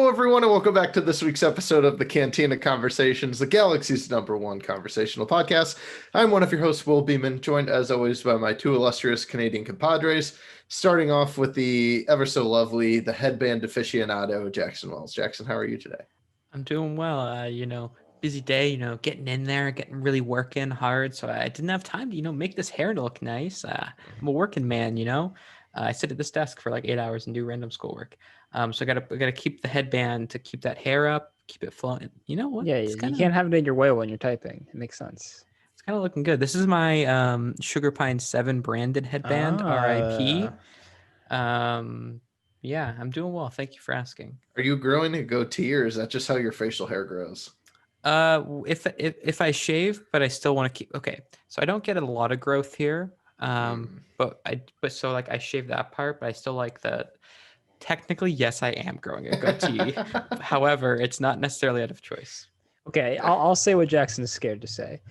Hello, everyone, and welcome back to this week's episode of the Cantina Conversations, the galaxy's #1 conversational podcast. I'm one of your hosts, Will Beeman, joined as always by my two illustrious Canadian compadres, starting off with the ever so lovely, the headband aficionado, Jackson Wells. Jackson, how are you today? I'm doing well. Busy day, getting in there, getting really working hard. So I didn't have time to, make this hair look nice. I'm a working man, I sit at this desk for like 8 hours and do random schoolwork. So I gotta keep the headband to keep that hair up, keep it flowing. You know what? Yeah, you can't have it in your way when you're typing. It makes sense. It's kind of looking good. This is my Sugar Pine 7 branded headband, RIP. Yeah, I'm doing well. Thank you for asking. Are you growing a goatee, or is that just how your facial hair grows? If I shave, but I still want to keep. Okay, so I don't get a lot of growth here. But I shave that part, but I still like the. Technically, yes, I am growing a goatee. However, it's not necessarily out of choice. Okay, I'll say what Jackson is scared to say.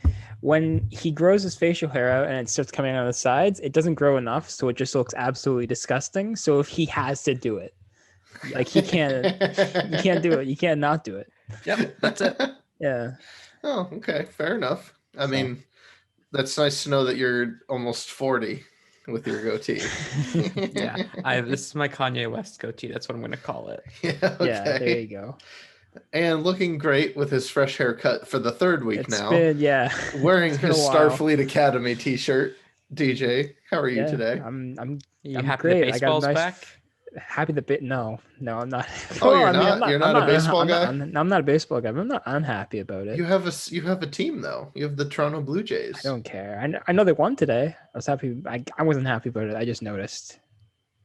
When he grows his facial hair out and it starts coming out of the sides, it doesn't grow enough, so it just looks absolutely disgusting. So if he has to do it, like you can't do it. You can't not do it. Yep, that's it. Yeah. Oh, okay, fair enough. I mean, that's nice to know that you're almost 40 with your goatee. Yeah, this is my Kanye West goatee. That's what I'm going to call it. Yeah, okay. Yeah, there you go. And looking great with his fresh haircut for the third week now. Wearing his Starfleet Academy t-shirt. DJ, how are you today? I'm happy great. the baseball's back? Happy the bit. No, I'm not. Oh, you're not? You're not a baseball guy? I'm not a baseball guy. But I'm not unhappy about it. You have a team though. You have the Toronto Blue Jays. I don't care. I know they won today. I was happy. I wasn't happy about it. I just noticed.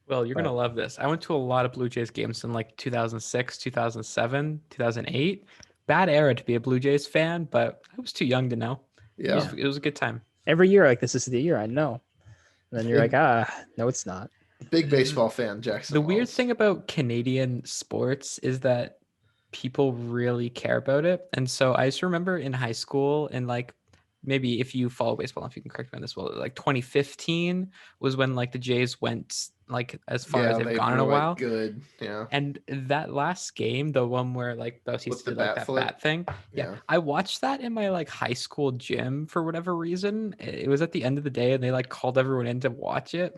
Well, you're gonna love this. I went to a lot of Blue Jays games in like 2006, 2007, 2008. Bad era to be a Blue Jays fan, but I was too young to know. Yeah, it was a good time. Every year, like this is the year. I know. And then you're like, no, it's not. Big baseball fan, Jackson. The weird thing about Canadian sports is that people really care about it. And so I just remember in high school, and like maybe if you follow baseball, if you can correct me on this, well, like 2015 was when like the Jays went like as far as they've gone in a while. Good, yeah. And that last game, the one where like Bautista did like that bat thing, yeah, I watched that in my like high school gym for whatever reason. It was at the end of the day, and they like called everyone in to watch it.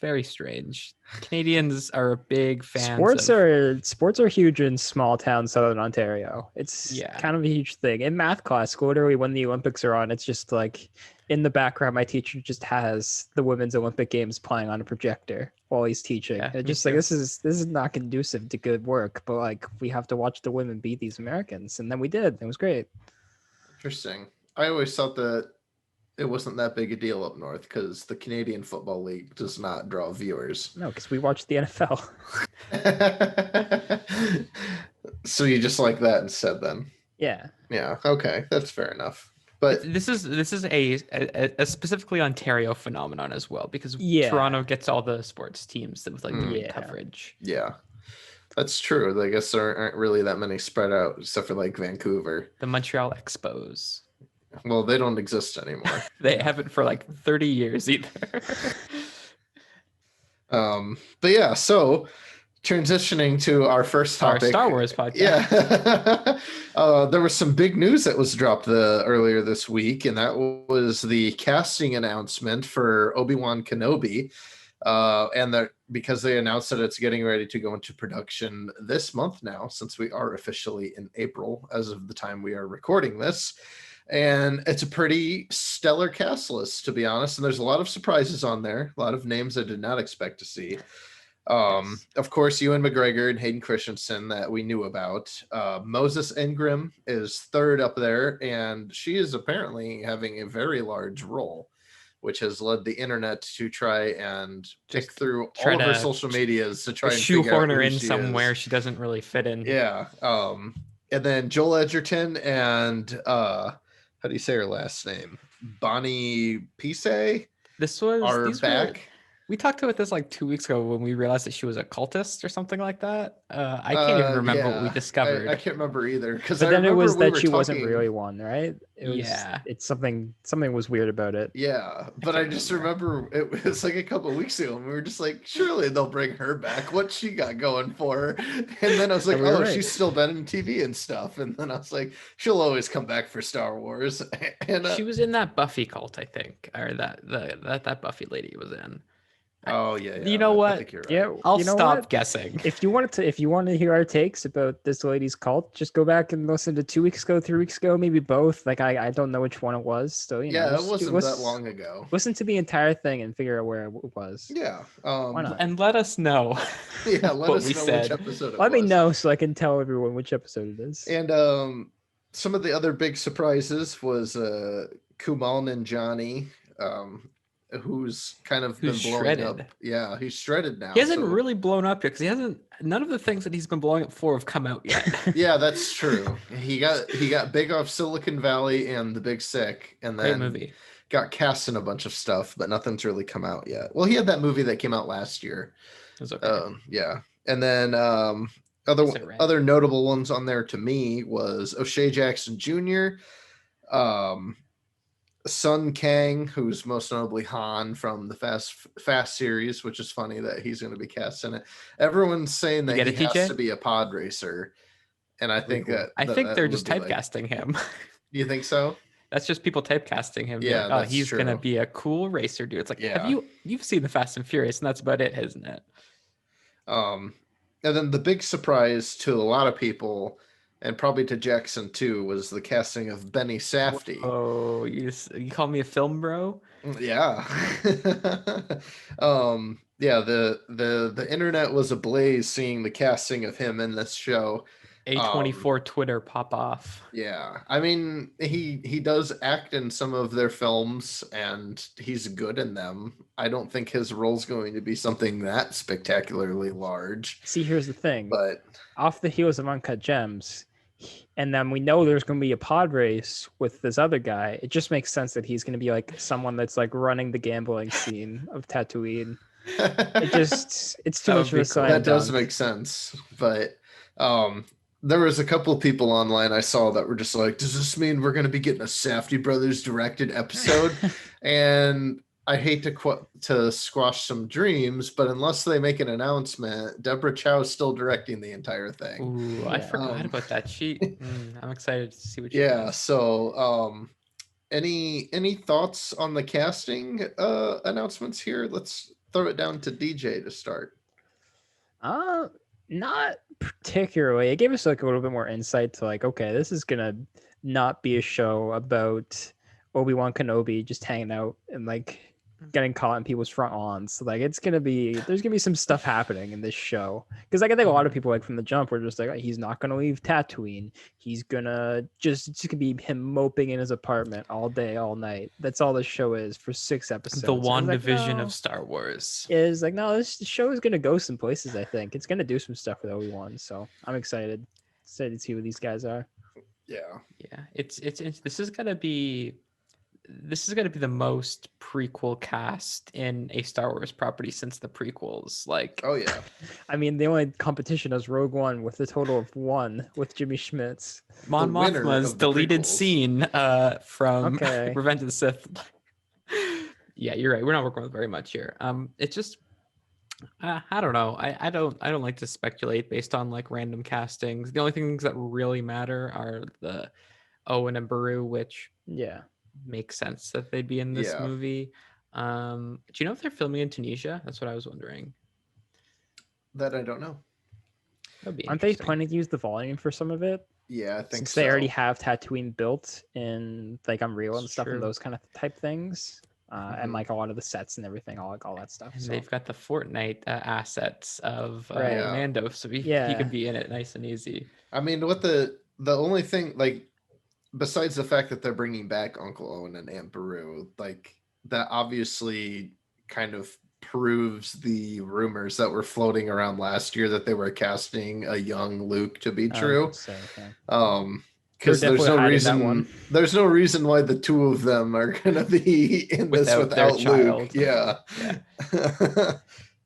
Very strange. Canadians are a big fan. Sports are huge in small town Southern Ontario. It's kind of a huge thing. In math class, literally when the Olympics are on, it's just like in the background, my teacher just has the women's Olympic Games playing on a projector while he's teaching. Yeah, it's just like this is not conducive to good work, but like we have to watch the women beat these Americans, and then we did. It was great. Interesting. I always thought that it wasn't that big a deal up north because the Canadian Football League does not draw viewers. No, because we watch the NFL. So you just like that instead then? Yeah. Yeah. Okay, that's fair enough. But this is a specifically Ontario phenomenon as well, because Toronto gets all the sports teams with like the coverage. Yeah. That's true. I guess there aren't really that many spread out except for like Vancouver. The Montreal Expos. Well, they don't exist anymore. They haven't for like 30 years either. But yeah, so transitioning to our first topic. Our Star Wars podcast. Yeah. There was some big news that was dropped earlier this week, and that was the casting announcement for Obi-Wan Kenobi. And that because they announced that it's getting ready to go into production this month now, since we are officially in April as of the time we are recording this. And it's a pretty stellar cast list, to be honest. And there's a lot of surprises on there, a lot of names I did not expect to see. Of course, Ewan McGregor and Hayden Christensen that we knew about. Moses Ingram is third up there, and she is apparently having a very large role, which has led the internet to try and pick through all of her social medias to try and shoehorn her in somewhere she doesn't really fit in. Yeah. And then Joel Edgerton and how do you say her last name? Bonnie Pise. These back. We talked about this like 2 weeks ago when we realized that she was a cultist or something like that. I can't even remember what we discovered. I can't remember either. Because But then it was that she talking... wasn't really one, right? It's something was weird about it. Yeah, but I just remember it was like a couple of weeks ago, and we were just like, surely they'll bring her back. What she got going for her? And then I was like, oh, she's still been in TV and stuff. And then I was like, she'll always come back for Star Wars. And she was in that Buffy cult, I think, or that Buffy lady was in. Oh yeah. You know what? Right. Yeah, I'll stop guessing. If you want to hear our takes about this lady's cult, just go back and listen to 2 weeks ago, 3 weeks ago, maybe both. Like I don't know which one it was. So it wasn't that long ago. Listen to the entire thing and figure out where it was. Yeah. Why not? And let us know. Yeah, let us know said. which episode it let was. me know so I can tell everyone which episode it is. And some of the other big surprises was Kumail Nanjiani, who's kind of been blowing shredded. up. Yeah, he's shredded now. He hasn't really blown up yet because none of the things that he's been blowing up for have come out yet. Yeah, that's true. He got big off Silicon Valley and The Big Sick, and then Great movie. Got cast in a bunch of stuff, but nothing's really come out yet. Well, he had that movie that came out last year. It was okay. Yeah, and then other notable ones on there to me was O'Shea Jackson Jr., Sun Kang, who's most notably Han from the Fast series, which is funny that he's going to be cast in it. Everyone's saying that he has to be a pod racer, and I think they're just typecasting him. You think so? That's just people typecasting him. Yeah, like, he's going to be a cool racer dude. It's like, you've seen the Fast and Furious, and that's about it, isn't it? And then the big surprise to a lot of people, and probably to Jackson too, was the casting of Benny Safdie. Oh, you call me a film bro? Yeah. Yeah, the internet was ablaze seeing the casting of him in this show. A24 Twitter pop off. Yeah. I mean, he does act in some of their films and he's good in them. I don't think his role's going to be something that spectacularly large. See, here's the thing. But off the heels of Uncut Gems, and then we know there's going to be a pod race with this other guy, it just makes sense that he's going to be like someone that's like running the gambling scene of Tatooine. It's too much of a slam dunk. That does make sense. But there was a couple of people online I saw that were just like, does this mean we're going to be getting a Safdie Brothers directed episode? And I hate to squash some dreams, but unless they make an announcement, Deborah Chow is still directing the entire thing. Ooh, I forgot about that. I'm excited to see what she does. So any thoughts on the casting announcements here? Let's throw it down to DJ to start. Not particularly. It gave us like a little bit more insight to like, okay, this is gonna not be a show about Obi-Wan Kenobi just hanging out and like getting caught in people's front lawns. So like there's gonna be some stuff happening in this show. Because like I think a lot of people like from the jump were just like, he's not gonna leave Tatooine. He's gonna it's gonna be him moping in his apartment all day, all night. That's all this show is for 6 episodes. The WandaVision of Star Wars. Is like, no, this show is gonna go some places, I think. It's gonna do some stuff with Obi-Wan. So I'm excited to see what these guys are. Yeah. Yeah. This is gonna be the most prequel cast in a Star Wars property since the prequels. Like, oh yeah. I mean, the only competition is Rogue One with a total of 1 with Jimmy Schmitz. Mon Mothma's deleted scene from Revenge of the Sith. Yeah, you're right. We're not working with very much here. It's just I don't know. I don't like to speculate based on like random castings. The only things that really matter are the Owen and Beru, which makes sense that they'd be in this movie. Do you know if they're filming in Tunisia? That's what I was wondering. That I don't know. Aren't they planning to use the volume for some of it? Yeah, I think since they already have Tatooine built in like Unreal and stuff and those kind of type things. And like a lot of the sets and everything, all that stuff. And they've got the Fortnite assets of Mando, so he could be in it nice and easy. I mean, what the only thing, like, besides the fact that they're bringing back Uncle Owen and Aunt Beru, like, that obviously kind of proves the rumors that were floating around last year that they were casting a young Luke to be true. because there's no that reason. one. There's no reason why the two of them are gonna be in this Without their without Luke. child. Yeah.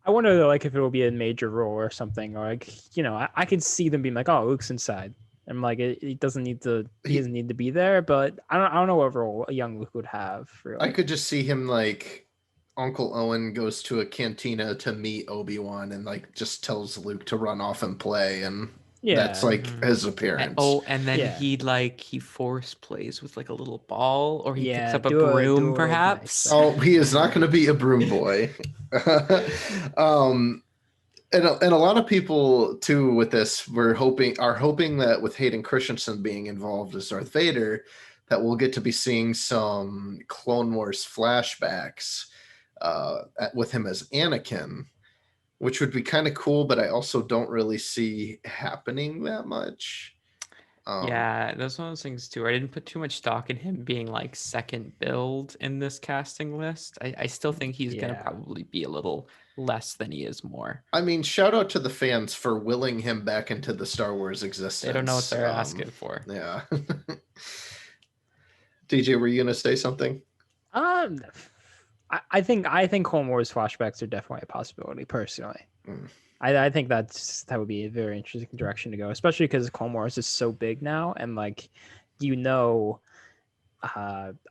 I wonder like if it will be a major role or something, or like I could see them being like, oh, Luke's inside. I'm like, he doesn't need to be there, but I don't know what role a young Luke would have. Really. I could just see him like Uncle Owen goes to a cantina to meet Obi-Wan and like just tells Luke to run off and play, and that's like his appearance. And then he force plays with like a little ball, or he picks up a broom, perhaps. Nice. Oh, he is not going to be a broom boy. And a lot of people too with this are hoping that with Hayden Christensen being involved as Darth Vader, that we'll get to be seeing some Clone Wars flashbacks with him as Anakin, which would be kind of cool, but I also don't really see happening that much. Yeah, that's one of those things too. I didn't put too much stock in him being like second build in this casting list. I still think he's gonna probably be a little less than he is more. I mean, shout out to the fans for willing him back into the Star Wars existence. They don't know what they're asking for. Yeah. DJ, were you gonna say something? I think Clone Wars flashbacks are definitely a possibility. Personally, I think that would be a very interesting direction to go, especially because Clone Wars is so big now, and like a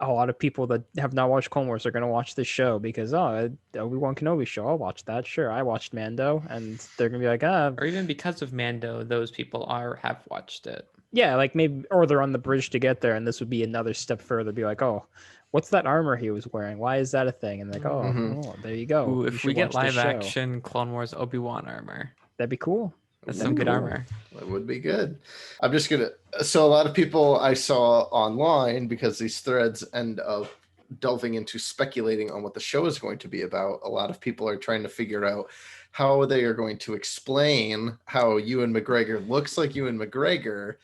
lot of people that have not watched Clone Wars are going to watch this show because Obi-Wan Kenobi show, I'll watch that. Sure, I watched Mando, and they're going to be like, or even because of Mando, those people have watched it. Yeah, like maybe, or they're on the bridge to get there, and this would be another step further. Be like, oh, what's that armor he was wearing? Why is that a thing? And like, oh, there you go. Ooh, if we get live action Clone Wars Obi-Wan armor, that'd be cool. That's some good armor. That would be good. I'm just gonna. So a lot of people I saw online, because these threads end up delving into speculating on what the show is going to be about. A lot of people are trying to figure out how they are going to explain how Ewan McGregor looks like Ewan McGregor,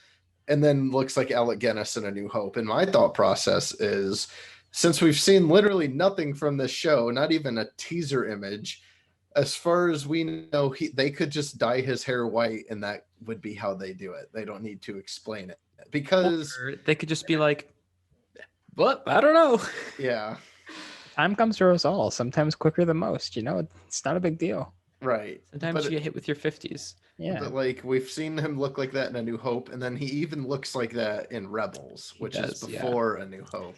and then looks like Alec Guinness in A New Hope. And my thought process is, since we've seen literally nothing from this show, not even a teaser image, as far as we know, they could just dye his hair white, and that would be how they do it. They don't need to explain it, because or they could just be like, "What? I don't know." Yeah, time comes for us all. Sometimes quicker than most. It's not a big deal. Right. Sometimes you get hit with your 50s. Yeah. But like, we've seen him look like that in A New Hope, and then he even looks like that in Rebels, which is before A New Hope.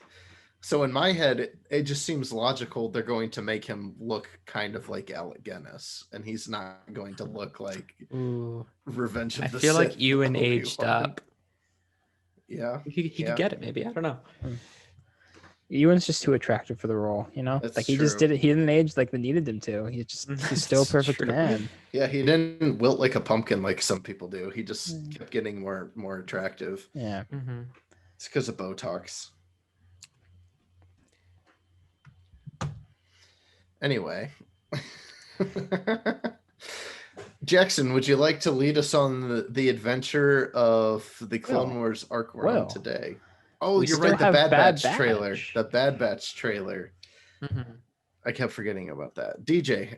So in my head, it just seems logical they're going to make him look kind of like Alec Guinness, and he's not going to look like Revenge of the Sith. I feel like Ewan aged up. Yeah. He could get it, maybe. I don't know. Ewan's just too attractive for the role, That's like he true. just did it. He didn't age like they needed him to. He's still a perfect man. Yeah, he didn't wilt like a pumpkin like some people do. He just kept getting more attractive. Yeah. It's because of Botox. Anyway. Jackson, would you like to lead us on the adventure of the Clone Wars Arc we're on today? Oh, you're right. The Bad Batch trailer. The Bad Batch trailer. I kept forgetting about that. DJ,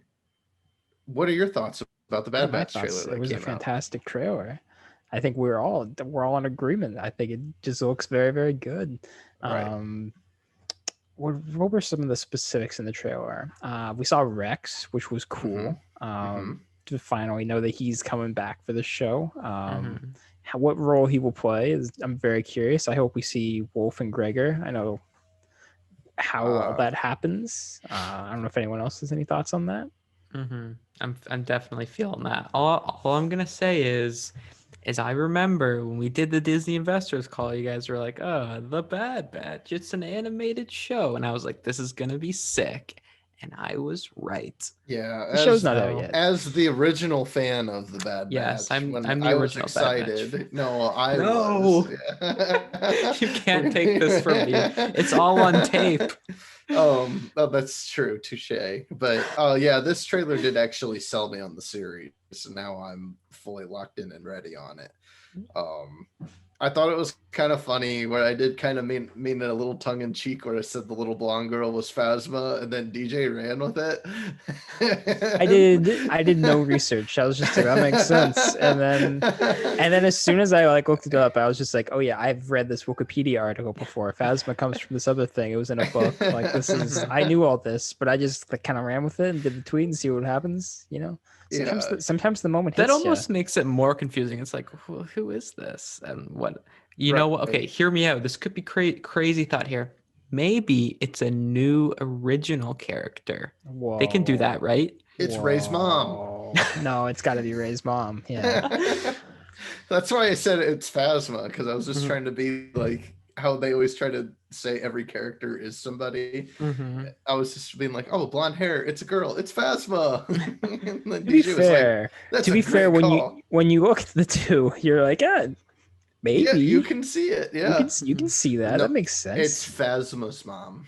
what are your thoughts about the Bad Batch trailer? It was a fantastic trailer. I think we're all in agreement. I think it just looks very, very good. Right. What were some of the specifics in the trailer? We saw Rex, which was cool. To finally know that he's coming back for the show. What role he will play I'm very curious. I hope we see Wolf and Gregor. I know how all that happens. I don't know if anyone else has any thoughts on that. I'm definitely feeling that. All I'm gonna say is I remember when we did the Disney Investors Call, you guys were like, "Oh, the Bad Batch, it's an animated show," and I was like, "This is gonna be sick." And I was right. Yeah, the show's not out yet. As the original fan of the Bad Batch, yes, I'm the original excited. Bad Batch. No, I was. You can't take this from me. It's all on tape. Oh, that's true. Touche. But yeah, this trailer did actually sell me on the series. So now I'm fully locked in and ready on it. I thought it was kind of funny where I did kind of mean it a little tongue in cheek where I said the little blonde girl was Phasma, and then DJ ran with it. I did no research. I was just like, that makes sense. And then as soon as I like looked it up, I was just like, oh yeah, I've read this Wikipedia article before. Phasma comes from this other thing. It was in a book. Like this is, I knew all this, but I just like, kind of ran with it and did the tweet and see what happens. You know, sometimes the moment hits that almost makes it more confusing. It's like, who is this and what? You know what? Okay, hear me out. This could be crazy thought here. Maybe it's a new original character. Whoa. They can do that, right? It's Ray's mom. No, it's got to be Ray's mom. Yeah. That's why I said it's Phasma, because I was just trying to be like how they always try to say every character is somebody. I was just being like, oh, blonde hair, it's a girl, it's Phasma. To be fair, when you look at the two, you're like, maybe you can see it. Yeah, you can see that. That makes sense. It's Phasma's mom.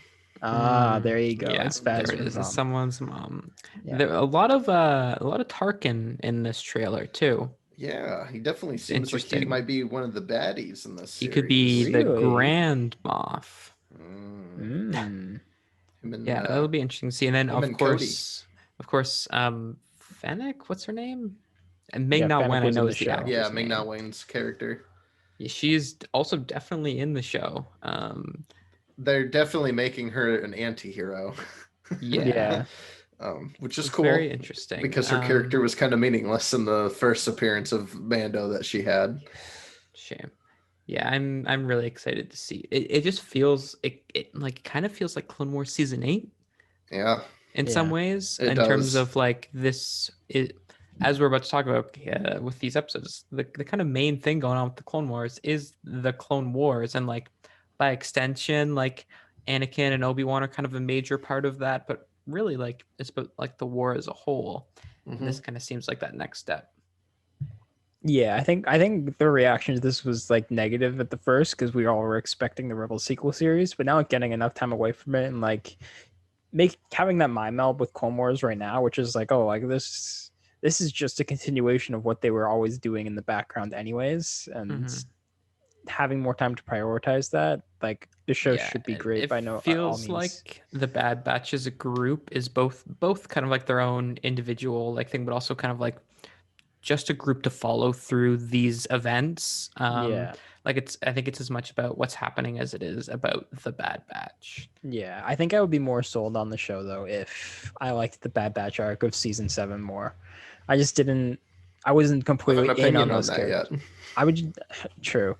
There you go. Yeah, it's Phasma's mom. Someone's mom. Yeah. There a lot of Tarkin in this trailer too. Yeah, he definitely seems like he might be one of the baddies in this series. He could be the Grand Moff. Yeah, that'll be interesting to see. And then of course, Fennec, what's her name? And Ming-Na Wen, I know is the actress. Yeah, Ming-Na Wen's character. Yeah, she's also definitely in the show. They're definitely making her an anti-hero. Yeah. Which is cool. Very interesting. Because her character was kind of meaningless in the first appearance of Mando that she had. Shame. Yeah, I'm really excited to see. It just feels it like kind of feels like Clone Wars season 8. Yeah. In some ways. In terms of like this as we're about to talk about with these episodes, the kind of main thing going on with the Clone Wars is the Clone Wars, and like by extension, like Anakin and Obi-Wan are kind of a major part of that, but really like it's about like the war as a whole. And this kind of seems like that next step. Yeah, I think the reaction to this was like negative at the first because we all were expecting the Rebel sequel series, but now getting enough time away from it and like having that mind meld with Clone Wars right now, which is like, oh, like this is just a continuation of what they were always doing in the background anyways, and having more time to prioritize that, like the show should be great. By no feels like the Bad Batch as a group is both kind of like their own individual like thing, but also kind of like just a group to follow through these events. Like I think it's as much about what's happening as it is about the Bad Batch. Yeah, I think I would be more sold on the show though if I liked the Bad Batch arc of season 7 more. I wasn't completely in on those characters. True.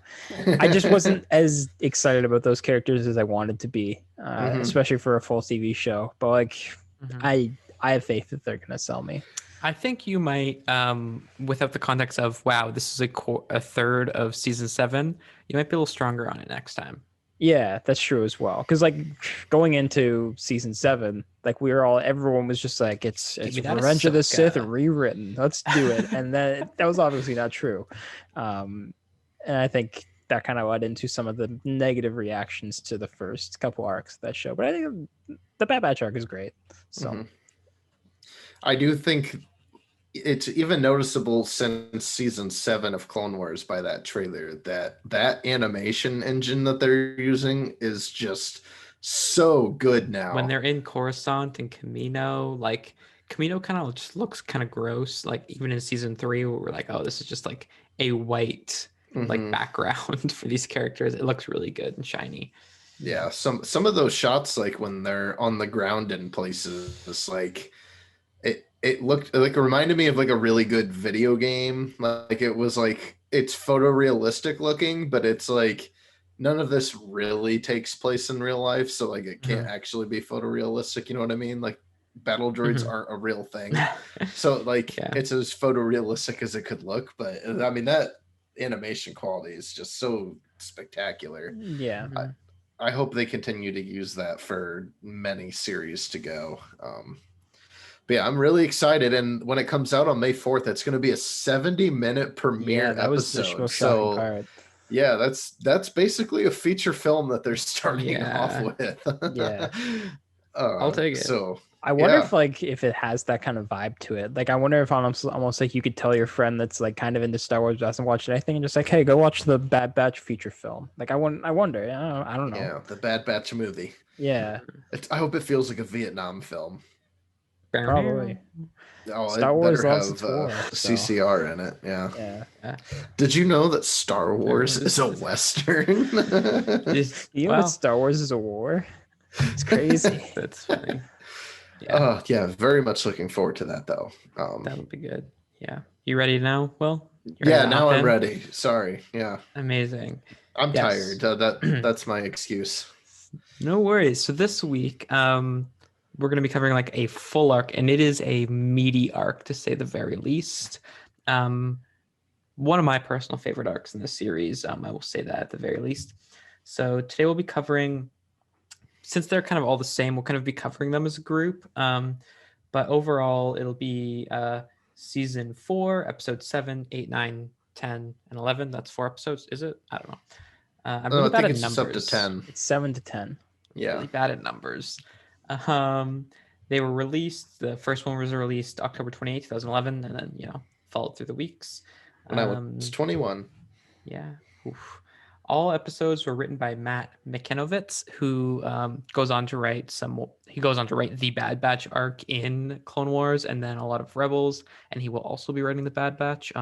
I just wasn't as excited about those characters as I wanted to be, especially for a full TV show. But like, I have faith that they're gonna sell me. I think you might, without the context of wow, this is a third of season 7, you might be a little stronger on it next time. Yeah, that's true as well. Because like going into season 7, like everyone was just like, it's Revenge of the Sith rewritten. Let's do it. And that was obviously not true. And I think that kind of led into some of the negative reactions to the first couple arcs of that show. But I think the Bad Batch arc is great. So I do think it's even noticeable since season 7 of Clone Wars by that trailer that animation engine that they're using is just so good now. When they're in Coruscant and Kamino, like Kamino kind of just looks kind of gross. Like even in season 3, we're like, oh, this is just like a white like background for these characters. It looks really good and shiny. Yeah, some of those shots, like when they're on the ground in places, it's like it looked like, it reminded me of like a really good video game. Like it was like, it's photorealistic looking, but it's like none of this really takes place in real life. So like it can't actually be photorealistic. You know what I mean? Like battle droids aren't a real thing. So like it's as photorealistic as it could look. But I mean, that animation quality is just so spectacular. Yeah. I hope they continue to use that for many series to go. But yeah, I'm really excited. And when it comes out on May 4th, it's going to be a 70-minute premiere episode. Was the most shocking part. Yeah, that's basically a feature film that they're starting off with. Yeah. I'll take it. So I wonder if it has that kind of vibe to it. Like, I wonder if almost like you could tell your friend that's like kind of into Star Wars, but hasn't watched anything, and just like, hey, go watch the Bad Batch feature film. Like, I wonder. I don't know. Yeah, the Bad Batch movie. Yeah. I hope it feels like a Vietnam film. Probably. Oh, Star it Wars better loves have its war, so. CCR in it. Yeah. Yeah. Did you know that Star Wars is a Western? You know that Star Wars is a war? It's crazy. That's funny. Yeah, very much looking forward to that though. That'll be good. Yeah. You ready now, Will? Now I'm ready. Sorry. Yeah. Amazing. I'm tired. That's my excuse. No worries. So this week, we're going to be covering like a full arc, and it is a meaty arc to say the very least. One of my personal favorite arcs in the series. I will say that at the very least. So today we'll be covering, since they're kind of all the same, we'll kind of be covering them as a group. But overall, it'll be season 4, episode 7, 8, 9, 10, and 11. That's 4 episodes, is it? I don't know. I'm really bad at numbers. Up to 10. It's 7 to 10. Yeah. Really bad at numbers. They were released. The first one was released October 28, 2011, and then, followed through the weeks. When I was 21. Yeah. Oof. All episodes were written by Matt Michanovitz, who goes on to write the Bad Batch arc in Clone Wars and then a lot of Rebels, and he will also be writing the Bad Batch.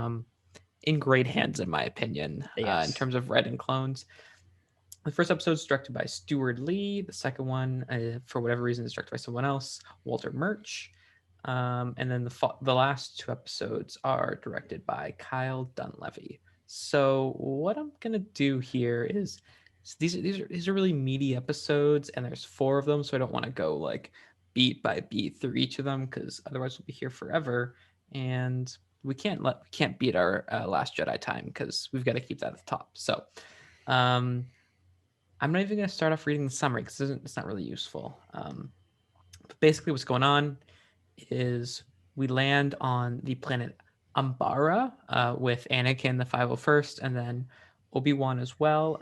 In great hands, in my opinion, in terms of writing clones. The first episode is directed by Stuart Lee. The second one, for whatever reason, is directed by someone else, Walter Murch. And then the last 2 episodes are directed by Kyle Dunleavy. So what I'm gonna do here is these are really meaty episodes, and there's 4 of them, so I don't want to go like beat by beat through each of them because otherwise we'll be here forever, and we can't beat our Last Jedi time because we've got to keep that at the top. So I'm not even going to start off reading the summary because it's not really useful. But basically what's going on is we land on the planet Umbara with Anakin, the 501st, and then Obi-Wan as well.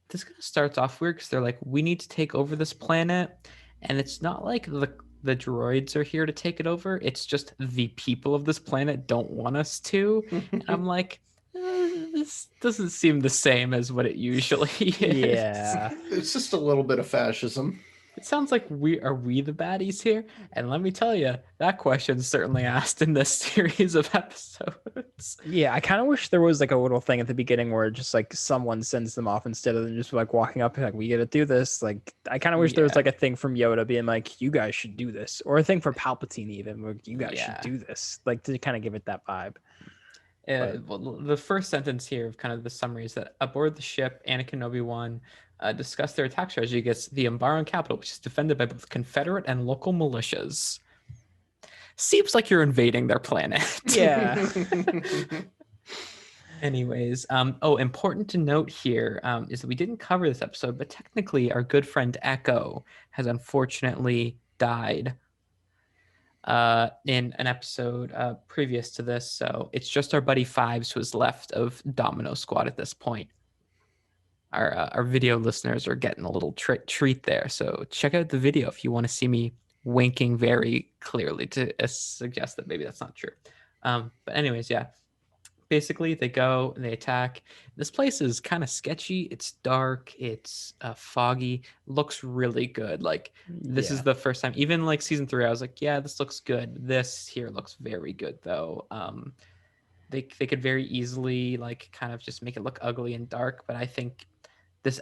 This kind of starts off weird because they're like, we need to take over this planet. And it's not like the droids are here to take it over. It's just the people of this planet don't want us to. And I'm like, this doesn't seem the same as what it usually is. Yeah. It's just a little bit of fascism. It sounds like we the baddies here? And let me tell you, that question's certainly asked in this series of episodes. Yeah, I kind of wish there was like a little thing at the beginning where just like someone sends them off instead of them just like walking up and like, we got to do this. Like, I kind of wish there was like a thing from Yoda being like, you guys should do this. Or a thing for Palpatine even, where you guys should do this. Like, to kind of give it that vibe. Well, the first sentence here of kind of the summary is that aboard the ship, Anakin and Obi-Wan discuss their attack strategy against the Umbaran capital, which is defended by both Confederate and local militias. Seems like you're invading their planet. Yeah. Anyways, important to note here is that we didn't cover this episode, but technically our good friend Echo has unfortunately died in an episode previous to this. So it's just our buddy Fives who is left of Domino Squad at this point. Our video listeners are getting a little treat there. So check out the video if you want to see me winking very clearly to suggest that maybe that's not true. But anyways, yeah. Basically, they go and they attack. This place is kind of sketchy. It's dark. It's foggy. Looks really good. Like, this is the first time. Even like season 3, I was like, yeah, this looks good. This here looks very good, though. They could very easily like kind of just make it look ugly and dark, but I think this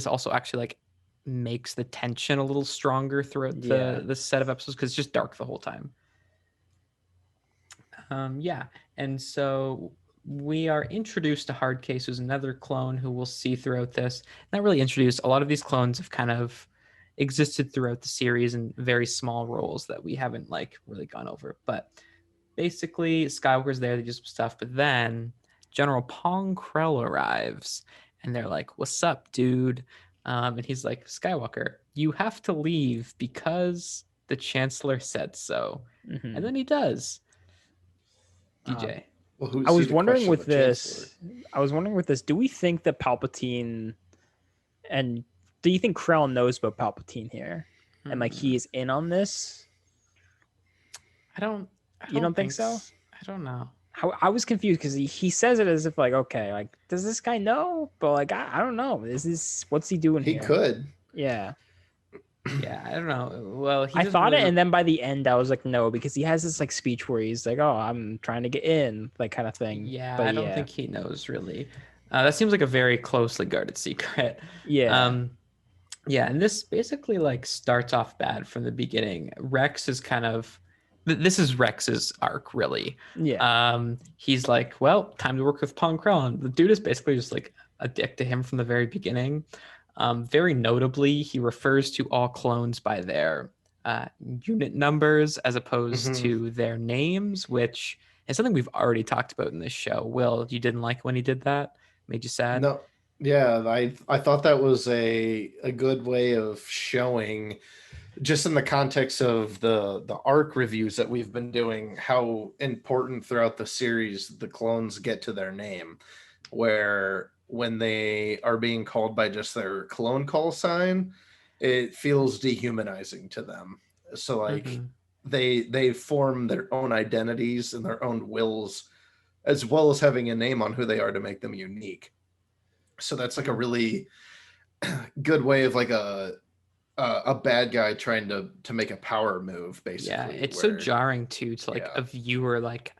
also actually like makes the tension a little stronger throughout the set of episodes because it's just dark the whole time. And so we are introduced to Hardcase, who's another clone who we'll see throughout this. Not really introduced. A lot of these clones have kind of existed throughout the series in very small roles that we haven't like really gone over. But basically, Skywalker's there, they do some stuff, but then General Pong Krell arrives, and they're like, "What's up, dude?" And he's like, "Skywalker, you have to leave because the Chancellor said so." Mm-hmm. And then he does. DJ. I was wondering with this, do we think that Palpatine, and do you think Krell knows about Palpatine here? and like he is in on this. You don't think so? I don't know. I was confused because he says it as if like, okay, like does this guy know? But like I don't know. What's he doing He here? could. Yeah. Yeah, I don't know. Well, I thought it, and then by the end, I was like, no, because he has this like speech where he's like, "Oh, I'm trying to get in," like kind of thing. Yeah, but I don't think he knows really. That seems like a very closely guarded secret. Yeah. Yeah, and this basically like starts off bad from the beginning. Rex is kind of this is Rex's arc, really. Yeah. He's like, well, time to work with Paul Krell, and the dude is basically just like a dick to him from the very beginning. Very notably, he refers to all clones by their unit numbers as opposed to their names, which is something we've already talked about in this show. Will, you didn't like when he did that? Made you sad? No. Yeah, I thought that was a good way of showing, just in the context of the arc reviews that we've been doing, how important throughout the series the clones get to their name, where when they are being called by just their clone call sign, it feels dehumanizing to them. So like they form their own identities and their own wills, as well as having a name on who they are to make them unique. So that's like a really good way of like a bad guy trying to make a power move, basically. Yeah, it's so jarring too to like a viewer. Like,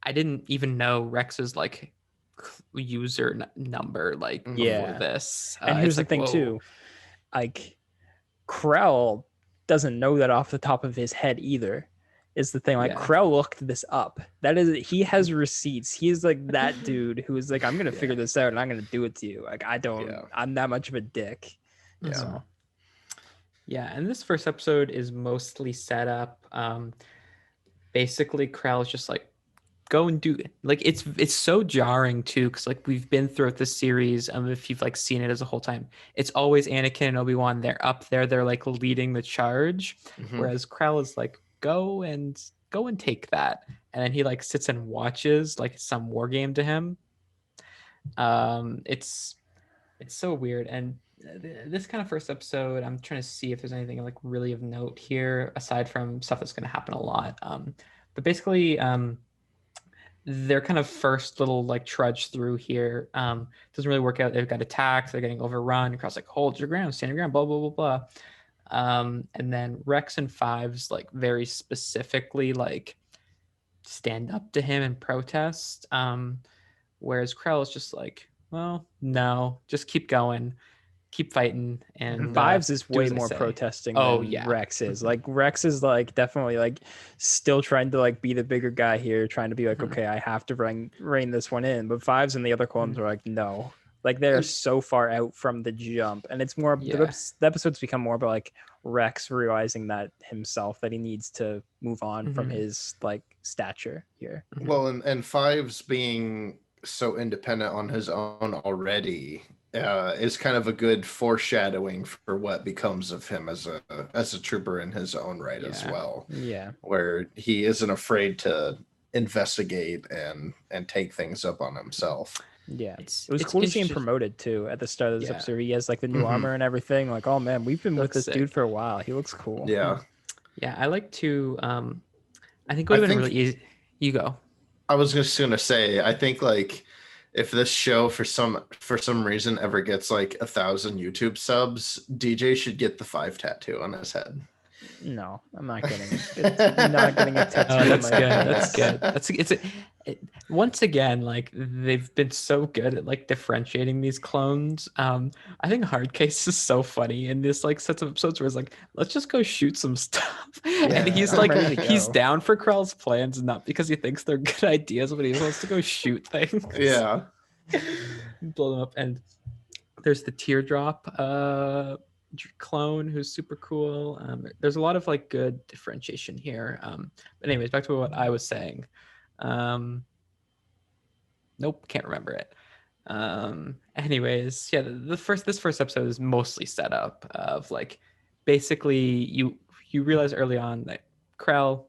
I didn't even know Rex's like user number like before this. And here's the thing too, like Krell doesn't know that off the top of his head either. Is the thing, like Krell looked this up. That is, he has receipts. He's like that dude who is like, I'm gonna figure this out and I'm gonna do it to you. Like I'm that much of a dick. Yeah. So. Yeah, and this first episode is mostly set up. Basically, Krell is just like, go and do it. Like it's so jarring too, because like we've been throughout the series. If you've like seen it as a whole time, it's always Anakin and Obi-Wan. They're up there. They're like leading the charge, whereas Krell is like, go and take that, and then he like sits and watches like some war game to him. It's so weird. And this kind of first episode, I'm trying to see if there's anything like really of note here aside from stuff that's going to happen a lot. But basically, their kind of first little like trudge through here doesn't really work out. They've got attacked, they're getting overrun. Across like, hold your ground, stand your ground, blah blah blah blah. And then Rex and Fives like very specifically like stand up to him and protest. Whereas Krell is just like, well, no, just keep going, keep fighting. And Fives is way more protesting than Rex is. Like Rex is like definitely like still trying to like be the bigger guy here, trying to be like, okay, I have to rein this one in. But Fives and the other clones are like, no. Like they're so far out from the jump, and it's more the episodes become more about like Rex realizing that himself, that he needs to move on from his like stature here. Well, and Fives being so independent on his own already is kind of a good foreshadowing for what becomes of him as a trooper in his own right as well. Yeah, where he isn't afraid to investigate and take things up on himself. Yeah, it was cool to see him promoted too at the start of this episode. He has like the new armor and everything. Like, oh man, we've been with this dude for a while. He looks cool. Yeah, I like to. I think it would have been really easy. You go. I was just gonna say, I think like if this show for some reason ever gets like 1,000 YouTube subs, DJ should get the 5 tattoo on his head. No, I'm not getting it. I'm not getting a tattoo. Oh, that's good. That's good. Once again, like they've been so good at like differentiating these clones. I think Hardcase is so funny in this like sets of episodes where it's like, let's just go shoot some stuff. And he's like, he's down for Krell's plans, not because he thinks they're good ideas, but he wants to go shoot things. Yeah. Blow them up. And there's the teardrop clone who's super cool. There's a lot of like good differentiation here. But anyways, back to what I was saying. Nope, can't remember it. Anyways, this first episode is mostly set up of like basically you realize early on that Krell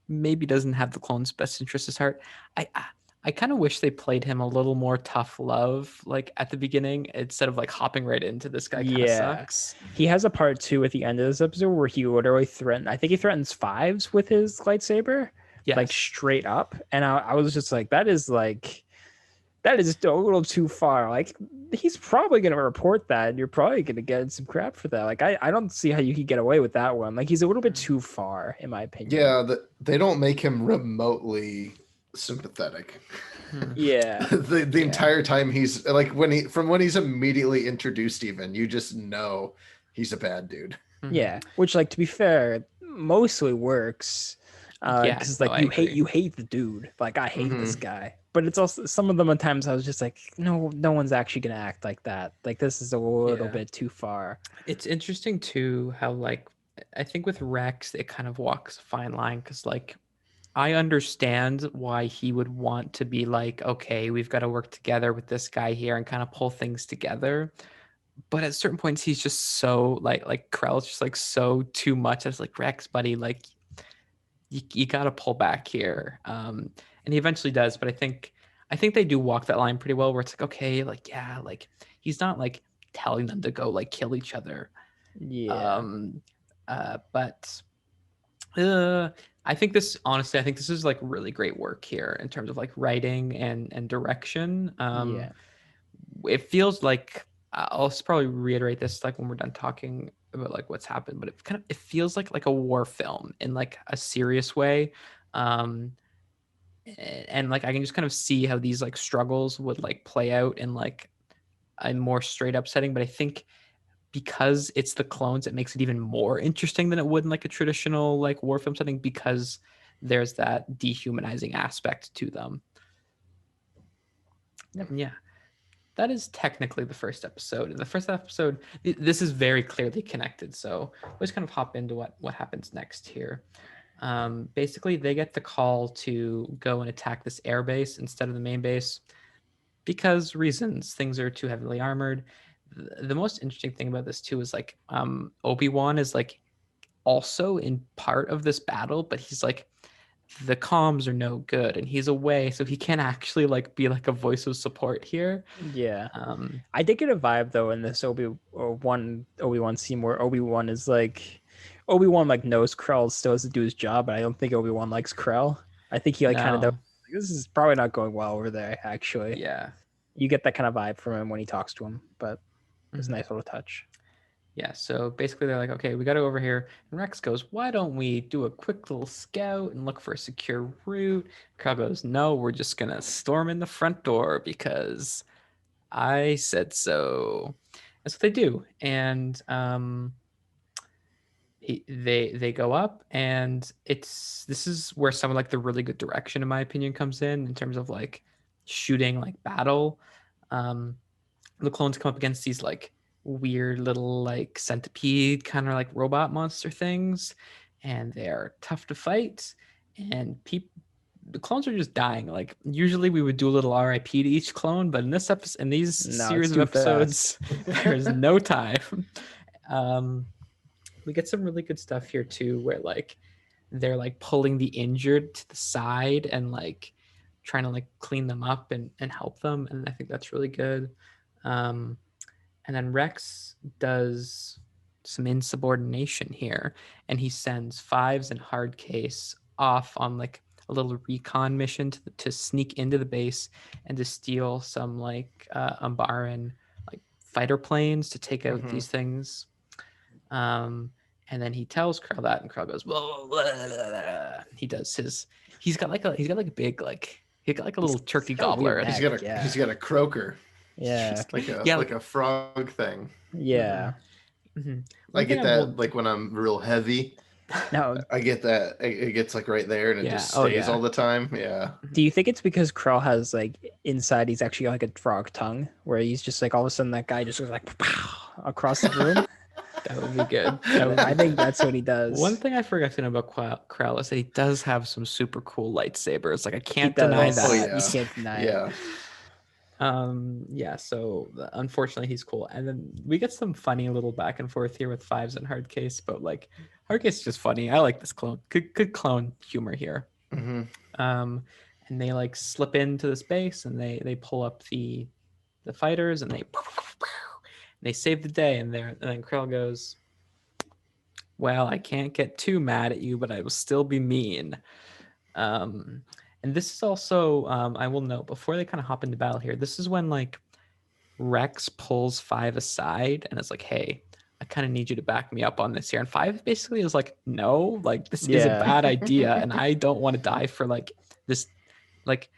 maybe doesn't have the clone's best interest at heart. I kind of wish they played him a little more tough love, like at the beginning, instead of like hopping right into this guy kind of sucks. He has a part 2 at the end of this episode where he literally I think he threatens Fives with his lightsaber, like straight up. And I was just like, that is a little too far. Like, he's probably going to report that, and you're probably going to get some crap for that. Like, I don't see how you could get away with that one. Like, he's a little bit too far, in my opinion. Yeah, they don't make him remotely sympathetic. Yeah. the entire time he's like, when he's immediately introduced, even, you just know he's a bad dude. Yeah, which, like, to be fair, mostly works. Because you hate the dude. Like, I hate this guy. But it's also some of them at times I was just like, no one's actually gonna act like that. Like, this is a little bit too far. It's interesting too how, like, I think with Rex it kind of walks a fine line, because like I understand why he would want to be like, okay, we've got to work together with this guy here and kind of pull things together. But at certain points he's just so like Krell's just like so too much. I was like, Rex, buddy, like you got to pull back here. And he eventually does, but I think they do walk that line pretty well, where it's like, okay, like, yeah, like he's not like telling them to go like kill each other. But I think this is like really great work here in terms of like writing and direction. It feels like, I'll probably reiterate this like when we're done talking about like what's happened, but it feels like a war film in like a serious way. And like I can just kind of see how these like struggles would like play out in like a more straight up setting. But I think because it's the clones, it makes it even more interesting than it would in like a traditional like war film setting, because there's that dehumanizing aspect to them. Yeah, that is technically the first episode. In the first episode, this is very clearly connected. So let's kind of hop into what happens next here. Basically, they get the call to go and attack this air base instead of the main base because reasons. Things are too heavily armored. The most interesting thing about this too is like Obi-Wan is like also in part of this battle, but he's like, the comms are no good and he's away, so he can't actually like be like a voice of support here. I did get a vibe though in this Obi-Wan scene where Obi-Wan is like, Obi-Wan like knows Krell still has to do his job, but I don't think Obi-Wan likes Krell. I think he like kind of knows this is probably not going well over there, actually. Yeah, you get that kind of vibe from him when he talks to him, but it's a nice little touch. Yeah, so basically they're like, okay, we got to go over here. And Rex goes, why don't we do a quick little scout and look for a secure route? Krell goes, no, we're just going to storm in the front door because I said so. That's what they do. And they go up, and this is where some of like the really good direction, in my opinion, comes in terms of like shooting like battle. The clones come up against these like weird little like centipede kind of like robot monster things, and they're tough to fight, and the clones are just dying. Like usually we would do a little RIP to each clone, but in this episode, in these series of episodes, there's no time. We get some really good stuff here too, where like they're like pulling the injured to the side and like trying to like clean them up and help them, and I think that's really good. And then Rex does some insubordination here, and he sends Fives and Hardcase off on like a little recon mission to sneak into the base and to steal some like Umbaran like fighter planes to take out these things. And then he tells Krell that, and Krell goes, blah, blah, blah, blah. He's got like a big like, he got like a little turkey gobbler. He's got a croaker. Yeah, like a frog thing. Yeah, I get that like when I'm real heavy. No, I get that it gets like right there, and it just stays all the time. Yeah. Do you think it's because Krell has like inside he's actually got like a frog tongue, where he's just like all of a sudden that guy just goes like pow, across the room? That would be good. I think that's what he does. One thing I forgot to know about Krell is that he does have some super cool lightsabers. Like I can't deny that. Oh, yeah. You can't deny it. So unfortunately he's cool, and then we get some funny little back and forth here with Fives and Hardcase, but like Hardcase is just funny. I like this clone. Good clone humor here. And and they like slip into this base, and they pull up the fighters, and they save the day. And then Krill goes, well, I can't get too mad at you, but I will still be mean. And this is also, I will note before they kind of hop into battle here, this is when like Rex pulls Five aside and is like, hey, I kind of need you to back me up on this here. And Five basically is like, no, like this is a bad idea. And I don't want to die for like this, like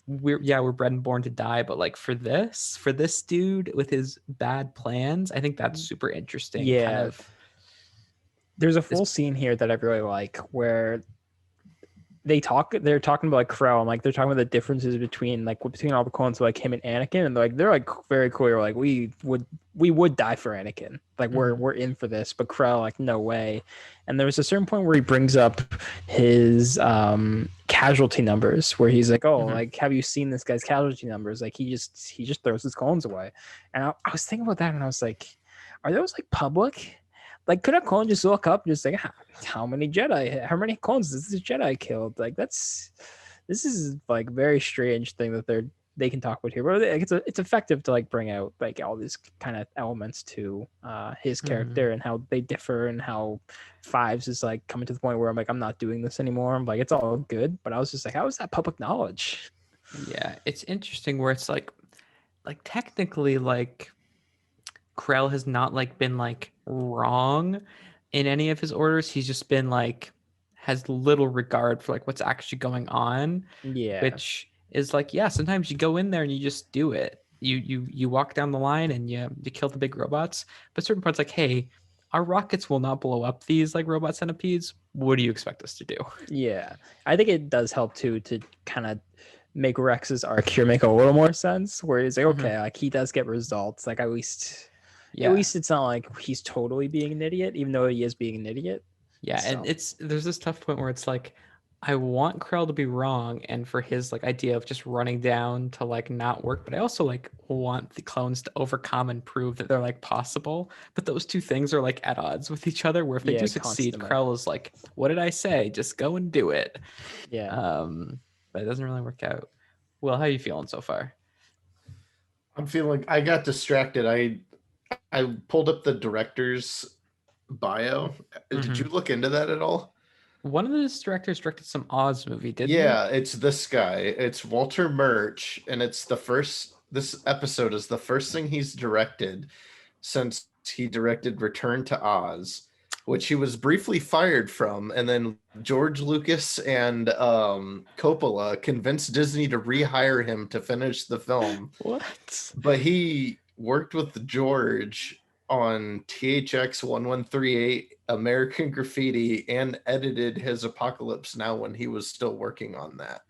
we're bred and born to die, but like for this dude with his bad plans, I think that's super interesting. Yeah. Kind of, there's a full scene here that I really like where they're talking about like Crow, and like they're talking about the differences between all the clones, like him and Anakin, and they're like very clear, like we would die for Anakin, like we're in for this, but Crow, like no way. And there was a certain point where he brings up his casualty numbers, where he's like, oh, like have you seen this guy's casualty numbers? Like he just throws his clones away. And I was thinking about that, and I was like, are those like public? Like, could a clone just look up and just like, how many clones does this Jedi killed? Like, this is like very strange thing that they can talk about here, but it's effective to like bring out like all these kind of elements to his character and how they differ, and how Fives is like coming to the point where I'm like, I'm not doing this anymore. I'm like, it's all good, but I was just like, how is that public knowledge? Yeah, it's interesting where it's like technically like Krell has not like been like wrong in any of his orders. He's just been like has little regard for like what's actually going on. Yeah, which is like, yeah, sometimes you go in there and you just do it. You walk down the line and you kill the big robots. But certain parts like, hey, our rockets will not blow up these like robot centipedes. What do you expect us to do? Yeah, I think it does help too to kind of make Rex's arc here make a little more sense, where he's like, okay, like he does get results, like at least it's not like he's totally being an idiot, even though he is being an idiot. Yeah, so. And there's this tough point where it's like, I want Krell to be wrong and for his like idea of just running down to like not work, but I also like want the clones to overcome and prove that they're like possible. But those two things are like at odds with each other, where if they do succeed, Krell is like, what did I say? Just go and do it. Yeah. But it doesn't really work out. Well, how are you feeling so far? I'm feeling, I got distracted. I pulled up the director's bio. Did you look into that at all? One of the directors directed some Oz movie, didn't he? Yeah, it's this guy. It's Walter Murch, and it's this episode is the first thing he's directed since he directed Return to Oz, which he was briefly fired from, and then George Lucas and Coppola convinced Disney to rehire him to finish the film. What? But he worked with George on THX 1138, American Graffiti, and edited his Apocalypse Now when he was still working on that.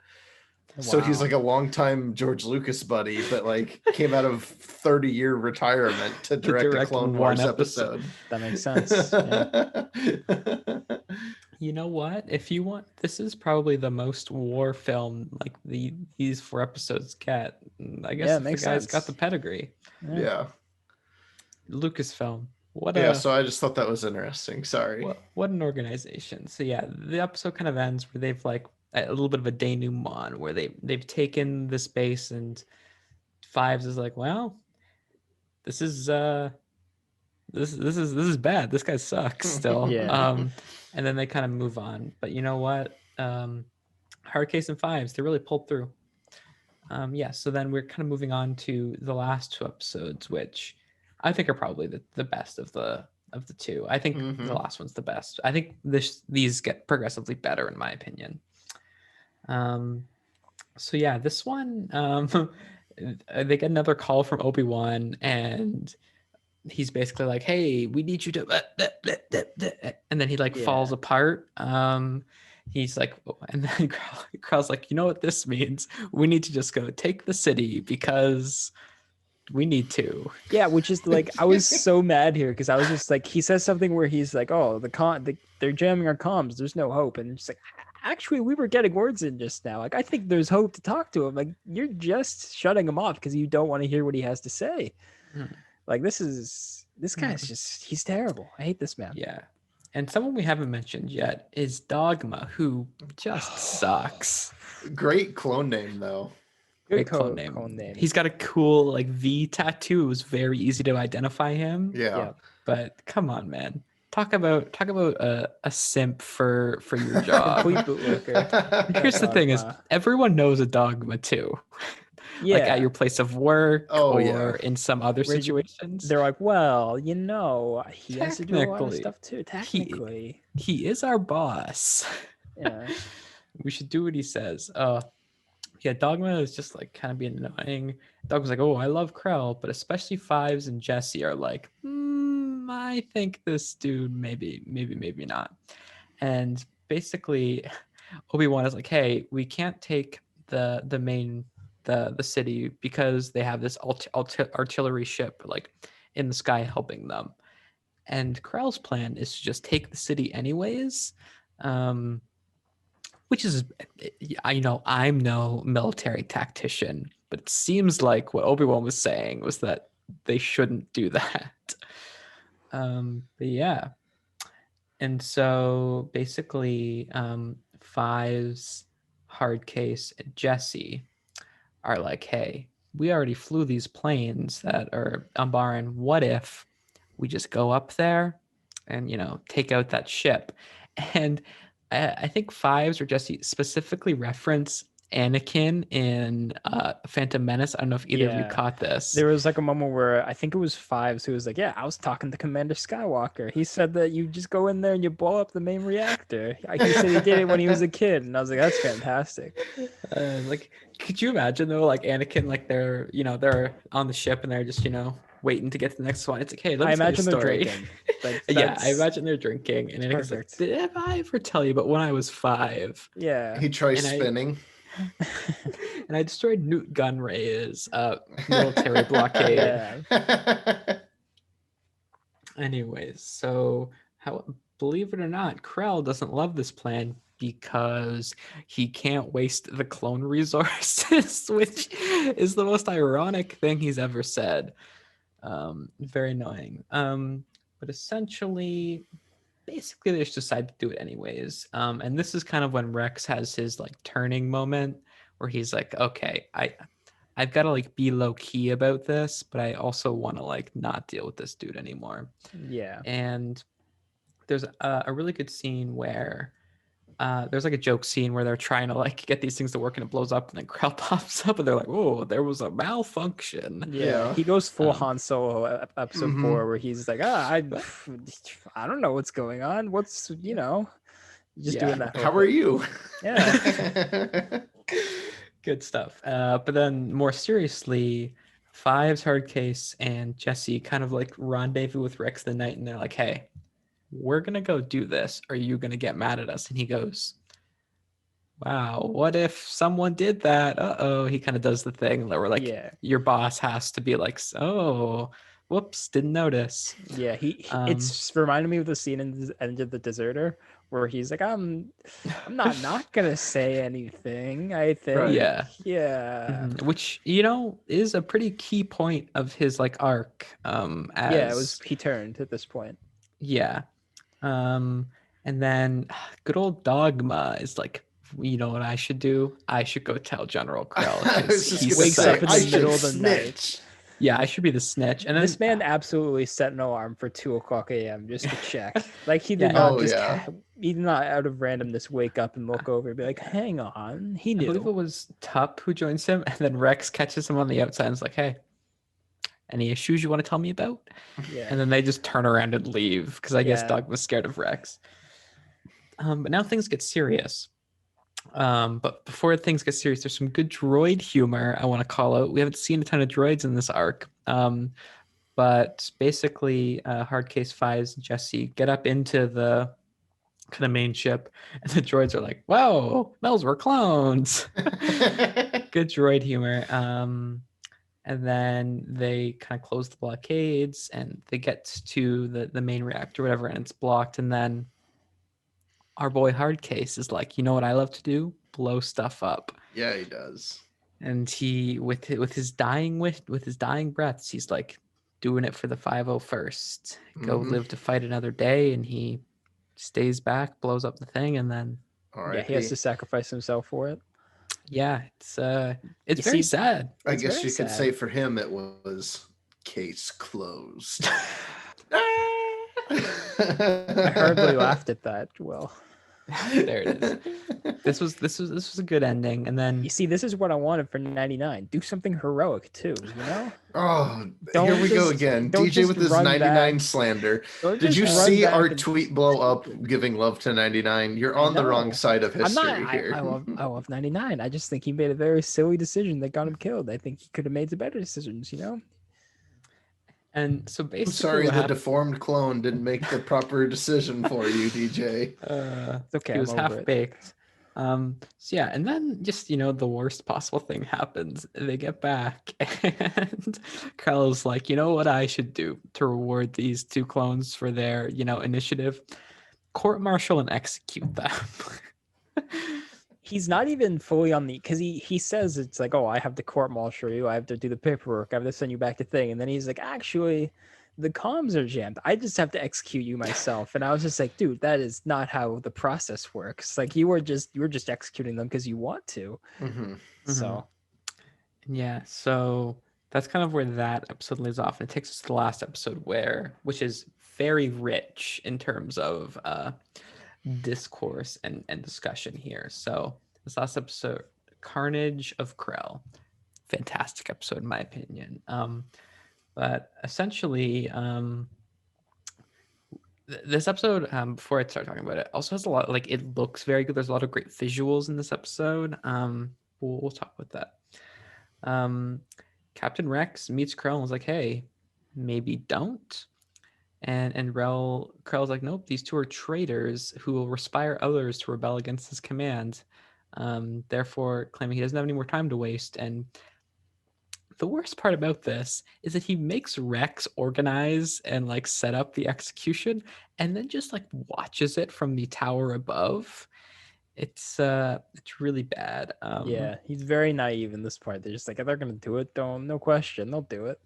Wow. So he's like a longtime George Lucas buddy, but like came out of 30-year retirement to direct a Clone Wars episode. That makes sense. Yeah. You know what? If you want, this is probably the most war film like these 4 episodes get. I guess the guy's sense. Got the pedigree. Yeah. Lucasfilm. So I just thought that was interesting. Sorry. What an organization. So yeah, the episode kind of ends where they've like a little bit of a denouement where they've taken the space, and Fives is like, well, this is bad. This guy sucks still. Yeah. And then they kind of move on. But you know what? Hard Case and Fives, they really pulled through. So then we're kind of moving on to the last 2 episodes, which I think are probably the best of the 2. I think the last one's the best. I think these get progressively better in my opinion. So yeah, this one, they get another call from Obi-Wan, and he's basically like, hey, we need you to, and then he like falls apart. He's like, and then Krell's like, you know what this means? We need to just go take the city because we need to. Yeah, which is like, I was so mad here because I was just like, he says something where he's like, oh, they're jamming our comms. There's no hope. And it's like, actually, we were getting words in just now. Like, I think there's hope to talk to him. Like, you're just shutting him off because you don't want to hear what he has to say. Like, this guy's just, he's terrible. I hate this man. Yeah. And someone we haven't mentioned yet is Dogma, who just sucks. Great clone name though. Good Clone name. He's got a cool like V tattoo. It was very easy to identify him. Yeah. But come on, man. Talk about a simp for your job. Complete bootlicker. Here's the thing: is everyone knows a Dogma too. Yeah. Like at your place of work or in some other Where situations. They're like, well, he has to do a lot of stuff too. Technically, he is our boss. Yeah. We should do what he says. Yeah, Dogma is just like kind of being annoying. Dogma's like, oh, I love Krell, but especially Fives and Jesse are like, I think this dude maybe not. And basically, Obi-Wan is like, hey, we can't take the city because they have this artillery ship like in the sky helping them. And Krell's plan is to just take the city anyways. Which is, I'm no military tactician, but it seems like what Obi-Wan was saying was that they shouldn't do that. But yeah. And so basically, Fives, Hardcase, and Jesse are like, hey, we already flew these planes that are Umbaran. What if we just go up there and, take out that ship? And I think Fives or Jesse specifically reference Anakin in Phantom Menace. I don't know if either of you caught this. There was like a moment where I think it was Fives who was like, yeah, I was talking to Commander Skywalker. He said that you just go in there and you blow up the main reactor. He said he did it when he was a kid. And I was like, that's fantastic. Like, could you imagine though, like Anakin, like they're on the ship and they're just, waiting to get to the next one. It's like, hey, let me tell you a story. They're drinking. Yeah, I imagine they're drinking. And Anakin's like, did I ever tell you about when I was 5? Yeah. He tries spinning. And I destroyed Newt Gunray's military blockade. Anyways, so believe it or not, Krell doesn't love this plan because he can't waste the clone resources, which is the most ironic thing he's ever said. Very annoying. But essentially, basically, they just decide to do it anyways. And this is kind of when Rex has his like turning moment where he's like, okay, I've got to like be low key about this, but I also want to like not deal with this dude anymore. Yeah. And there's a really good scene where there's like a joke scene where they're trying to like get these things to work and it blows up and then Krell pops up and they're like, oh, there was a malfunction. Yeah. He goes full Han Solo episode 4 where he's like, I don't know what's going on. What's, just doing that. How are you? Yeah. Good stuff. But then more seriously, Fives, Hardcase, and Jesse kind of like rendezvous with Rex the night and they're like, hey, we're going to go do this. Are you going to get mad at us? And he goes, wow, what if someone did that? Uh-oh. He kind of does the thing that we're like, your boss has to be like, oh, whoops, didn't notice. Yeah, it's reminded me of the scene in the end of The Deserter where he's like, I'm not going to say anything, I think. Right. Yeah. Yeah. Which, is a pretty key point of his like arc. He turned at this point. Yeah. And then good old Dogma is like, you know what I should do? I should go tell General Krell. He wakes up in the middle of the night. Yeah, I should be the snitch. And then, this man absolutely set an alarm for 2:00 a.m. just to check. Like he did not he did not out of randomness wake up and look over and be like, hang on. He knew. I believe it was Tup who joins him, and then Rex catches him on the outside and is like, hey, any issues you want to tell me about? Yeah. And then they just turn around and leave because I guess Doug was scared of Rex. But now things get serious. But before things get serious, there's some good droid humor I want to call out. We haven't seen a ton of droids in this arc. But basically, Hardcase, Fives, and Jesse get up into the kind of main ship, and the droids are like, whoa, those were clones. Good droid humor. And then they kind of close the blockades and they get to the main reactor, whatever, and it's blocked. And then our boy Hardcase is like, you know what I love to do? Blow stuff up. Yeah, he does. And he, with his dying breaths, he's like doing it for the 501st. Go live to fight another day. And he stays back, blows up the thing, and then Yeah, he has to sacrifice himself for it. Yeah, it's very sad. I guess you could say for him it was case closed. I hardly laughed at that. Well, there it is. This was a good ending, and then you see, this is what I wanted for 99. Do something heroic too, you know? Oh, here we go again. DJ with his 99 slander. Did you see our tweet blow up giving love to 99? You're on the wrong side of history here. I love 99. I just think he made a very silly decision that got him killed. I think he could have made some better decisions, you know? And so basically, I'm sorry the deformed clone didn't make the proper decision for you, DJ. It's okay. He was half baked. So yeah, and then just the worst possible thing happens. They get back, and Kyle's like, you know what I should do to reward these two clones for their initiative? Court-martial and execute them. He's not even fully on the, because he says it's like, oh, I have to court-martial you, I have to do the paperwork, I have to send you back to thing, and then he's like, actually, the comms are jammed, I just have to execute you myself. And I was just like, dude, that is not how the process works. Like, you were just executing them because you want to. So yeah, so that's kind of where that episode leaves off, and it takes us to the last episode, which is very rich in terms of discourse and discussion here. So this last episode, Carnage of Krell, fantastic episode in my opinion. But essentially, this episode, before I start talking about it, also has a lot, like, it looks very good. There's a lot of great visuals in this episode. We'll talk about that. Captain Rex meets Krell and was like, hey, maybe don't. And Krell's like, nope, these two are traitors who will inspire others to rebel against his command. Therefore, claiming he doesn't have any more time to waste. And the worst part about this is that he makes Rex organize and like set up the execution, and then just like watches it from the tower above. It's really bad. Yeah, he's very naive in this part. They're just like, they're gonna do it. No question, they'll do it.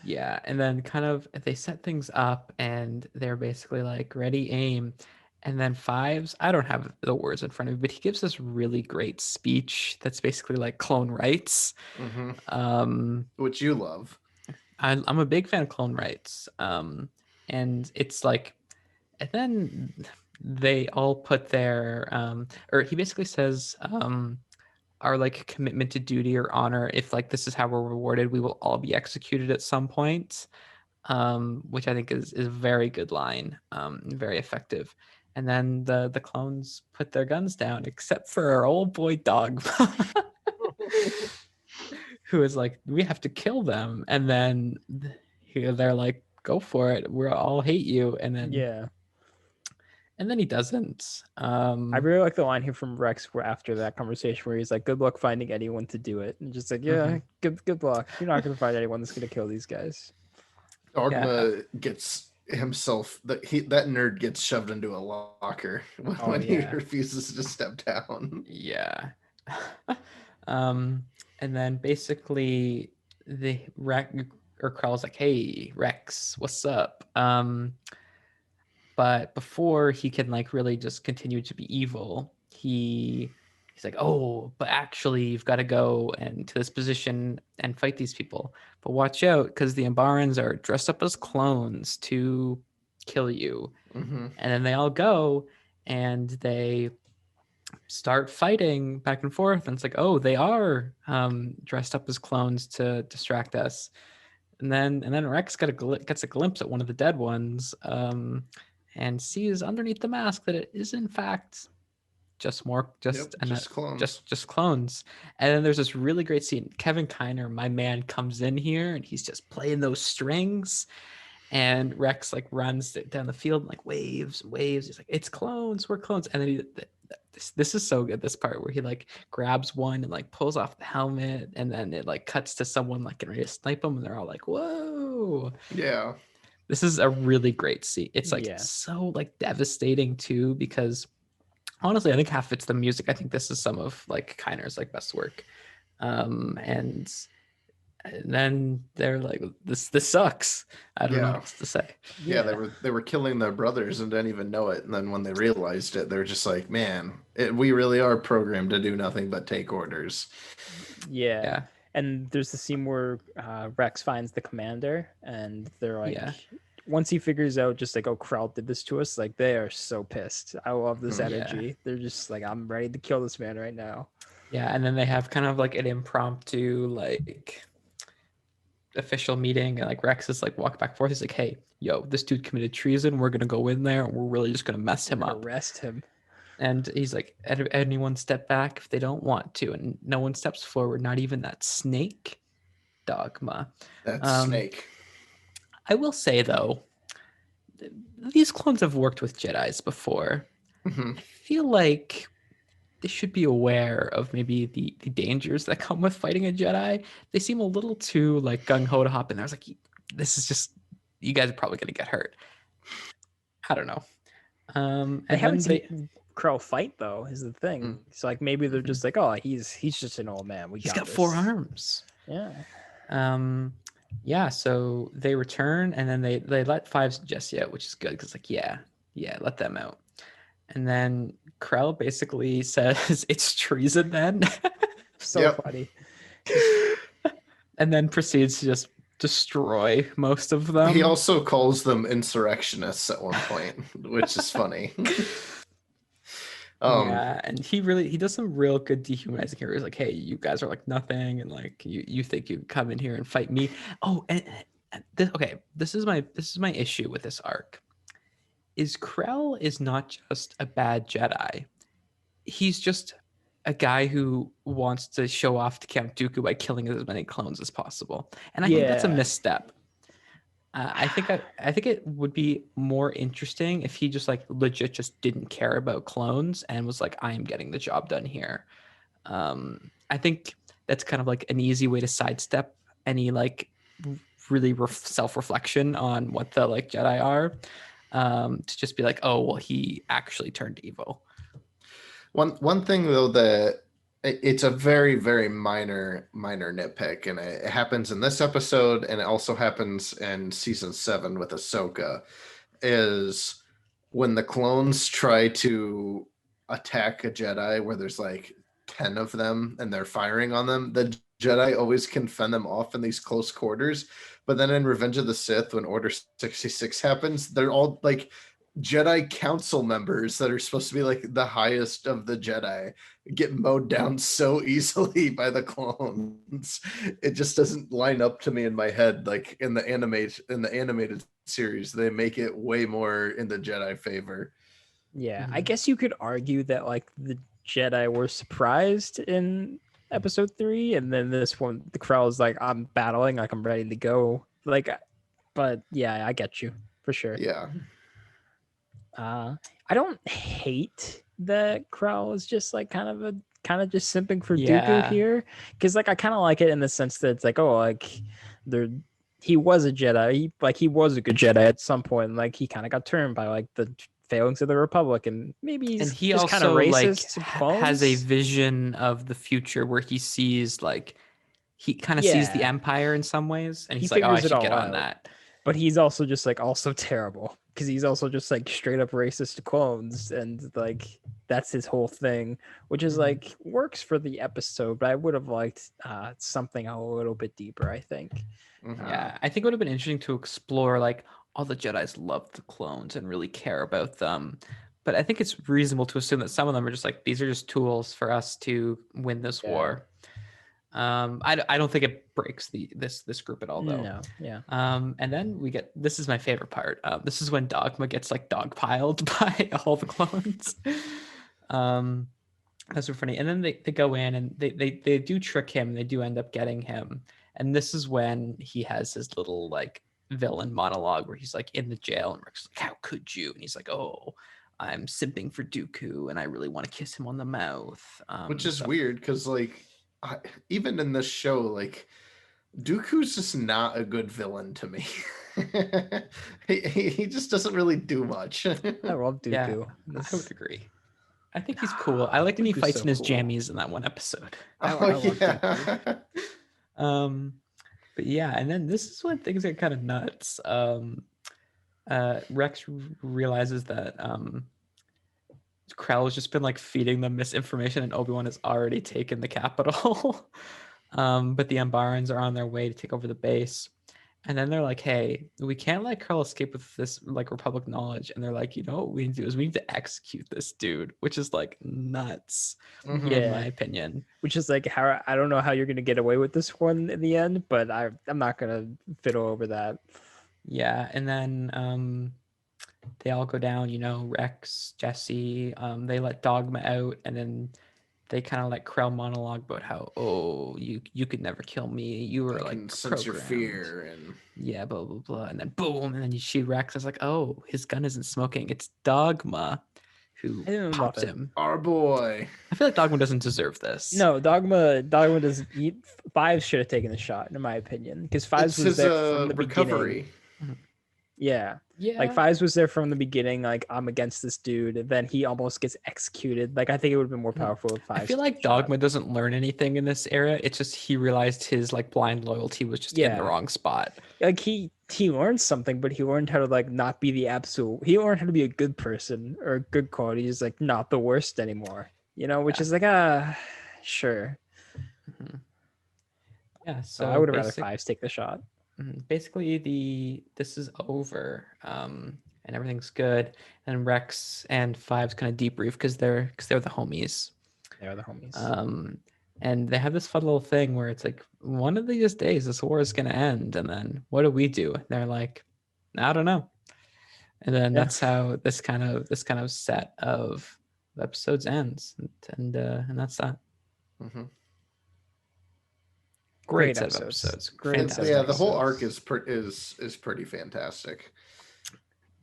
Yeah, and then kind of they set things up, and they're basically like, ready, aim. And then Fives, I don't have the words in front of me, but he gives this really great speech that's basically like clone rights. Which you love. I'm a big fan of clone rights. And it's like, and then they all put their, or he basically says, our like commitment to duty or honor, if like this is how we're rewarded, we will all be executed at some point, which I think is a very good line, very effective. And then the clones put their guns down, except for our old boy Dogma, who is like, we have to kill them. And then they're like, go for it, we all hate you. And then and then he doesn't. I really like the line here from Rex after that conversation where he's like, good luck finding anyone to do it. And just like, yeah, good luck. You're not going to find anyone that's going to kill these guys. Dogma gets himself, that nerd gets shoved into a locker when he refuses to step down. Yeah. And then basically the Krell's like, hey, Rex, what's up? But before he can like really just continue to be evil, he's like, oh, but actually you've got to go and to this position and fight these people. But watch out, because the Umbarans are dressed up as clones to kill you. And then they all go and they start fighting back and forth. And it's like, oh, they are dressed up as clones to distract us. And then Rex gets a glimpse at one of the dead ones. And sees underneath the mask that it is in fact just clones. And then there's this really great scene. Kevin Kiner, my man, comes in here and he's just playing those strings. And Rex like runs down the field and like waves. He's like, it's clones, we're clones. And then this is so good, this part where he like grabs one and like pulls off the helmet, and then it like cuts to someone like getting ready to snipe them, and they're all like, whoa. Yeah. This is a really great scene. It's like so like devastating too, because honestly, I think half it's the music. I think this is some of like Kiner's like best work. And And then they're like, this sucks. I don't know what else to say. Yeah, they were killing their brothers and didn't even know it. And then when they realized it, they're just like, man, we really are programmed to do nothing but take orders. Yeah. And there's the scene where Rex finds the commander, and they're like, once he figures out just like, oh, Krell did this to us, like they are so pissed. I love this energy. Yeah. They're just like, I'm ready to kill this man right now. Yeah, and then they have kind of like an impromptu like official meeting, and like Rex is like walk back and forth. He's like, hey, yo, this dude committed treason. We're gonna go in there and we're really just gonna mess him up. Arrest him. And he's like, anyone step back if they don't want to, and no one steps forward, not even that snake. Dogma. That snake. I will say though, these clones have worked with Jedis before. I feel like they should be aware of maybe the dangers that come with fighting a Jedi. They seem a little too like gung-ho to hop in there. I was like, this is just, you guys are probably going to get hurt. I don't know. They haven't seen Krell fight though, is the thing. So like maybe they're just like, oh, he's just an old man. He's got 4 arms. Yeah. Yeah, so they return, and then they let Five suggest out, which is good because like yeah, let them out. And then Krell basically says it's treason then. So funny. And then proceeds to just destroy most of them. He also calls them insurrectionists at one point, which is funny. Yeah, and he does some real good dehumanizing here. He's like, hey, you guys are like nothing, and like you think you come in here and fight me. Oh, and this is my issue with this arc. Is Krell is not just a bad Jedi. He's just a guy who wants to show off to Count Dooku by killing as many clones as possible. And I think that's a misstep. I think it would be more interesting if he just like legit just didn't care about clones and was like, I am getting the job done here. I think that's kind of like an easy way to sidestep any like really self-reflection on what the like Jedi are. To just be like, oh, well, he actually turned evil. One thing though, that it's a very, very minor nitpick, and it happens in this episode, and it also happens in season 7 with Ahsoka, is when the clones try to attack a Jedi where there's like 10 of them and they're firing on them, the Jedi always can fend them off in these close quarters. But then in Revenge of the Sith, when Order 66 happens, they're all like Jedi council members that are supposed to be like the highest of the Jedi get mowed down so easily by the clones. It just doesn't line up to me in my head. Like in the animated series, they make it way more in the Jedi favor. Yeah, I guess you could argue that like the Jedi were surprised in episode 3, and then this one, the Krell is like, I'm battling, like I'm ready to go. Like, but yeah, I get you for sure. Yeah. I don't hate that Krell is just like kind of just simping for Dooku here, because like I kind of like it in the sense that it's like, oh, like he was a Jedi, he was a good Jedi at some point, and like he kind of got turned by like the failings of the Republic, and maybe he's he just also kind of racist, like has a vision of the future where he sees like he kind of sees the Empire in some ways, and he's like, oh, I should get on that. But he's also just like also terrible, because he's also just like straight up racist to clones, and like that's his whole thing, which is like works for the episode, but I would have liked something a little bit deeper, I think. Yeah, I think it would have been interesting to explore like all the Jedis love the clones and really care about them, but I think it's reasonable to assume that some of them are just like, these are just tools for us to win this war. I don't think it breaks this group at all though. No, yeah. And then we get, this is my favorite part. This is when Dogma gets like dogpiled by all the clones. That's so funny. And then they go in and they do trick him. They do end up getting him. And this is when he has his little like villain monologue where he's like in the jail and Rick's like, how could you? And he's like, oh, I'm simping for Dooku and I really want to kiss him on the mouth. Which is weird because like even in this show, like Dooku's just not a good villain to me. he just doesn't really do much. I love Dooku. Yeah, I would agree. I think he's cool. I like when he fights in his jammies in that one episode. Oh, yeah. But yeah, and then this is when things get kind of nuts. Rex realizes that Krell has just been like feeding them misinformation, and Obi-Wan has already taken the capital. But the Umbarans are on their way to take over the base. And then they're like, hey, we can't let Krell escape with this like Republic knowledge. And they're like, you know what we need to do is we need to execute this dude, which is like nuts, in my opinion. Which is like how I don't know how you're gonna get away with this one in the end, but I'm not gonna fiddle over that. Yeah, and then they all go down, you know, Rex, Jesse, they let Dogma out, and then they kind of let Krell monologue about how, oh, you could never kill me. You were like sense your programmed. fear and yeah, blah blah blah, and then boom, and then she Rex is like, oh, his gun isn't smoking. It's Dogma who pops him. Our boy. I feel like Dogma doesn't deserve this. No, Dogma doesn't eat. Fives should have taken the shot, in my opinion, because Fives was there from the recovery. beginning. Yeah. Yeah, Like Fives was there from the beginning, like I'm against this dude, and then he almost gets executed. Like I think it would have been more powerful if Fives. I feel like Dogma doesn't learn anything in this era. It's just he realized his like blind loyalty was just in the wrong spot. Like he learned something, but he learned how to like not be the absolute. He learned how to be a good person or good qualities, like not the worst anymore. You know, which is like sure. Mm-hmm. Yeah, so I would have rather Fives take the shot. Basically this is over, and everything's good, and Rex and Fives kind of debrief because they're the homies. They're the homies. And they have this fun little thing where it's like, one of these days this war is gonna end, and then what do we do? And they're like, I don't know. And then that's how this kind of set of episodes ends, and that's that. Great set of episodes. Great. Yeah, the whole arc is pretty fantastic.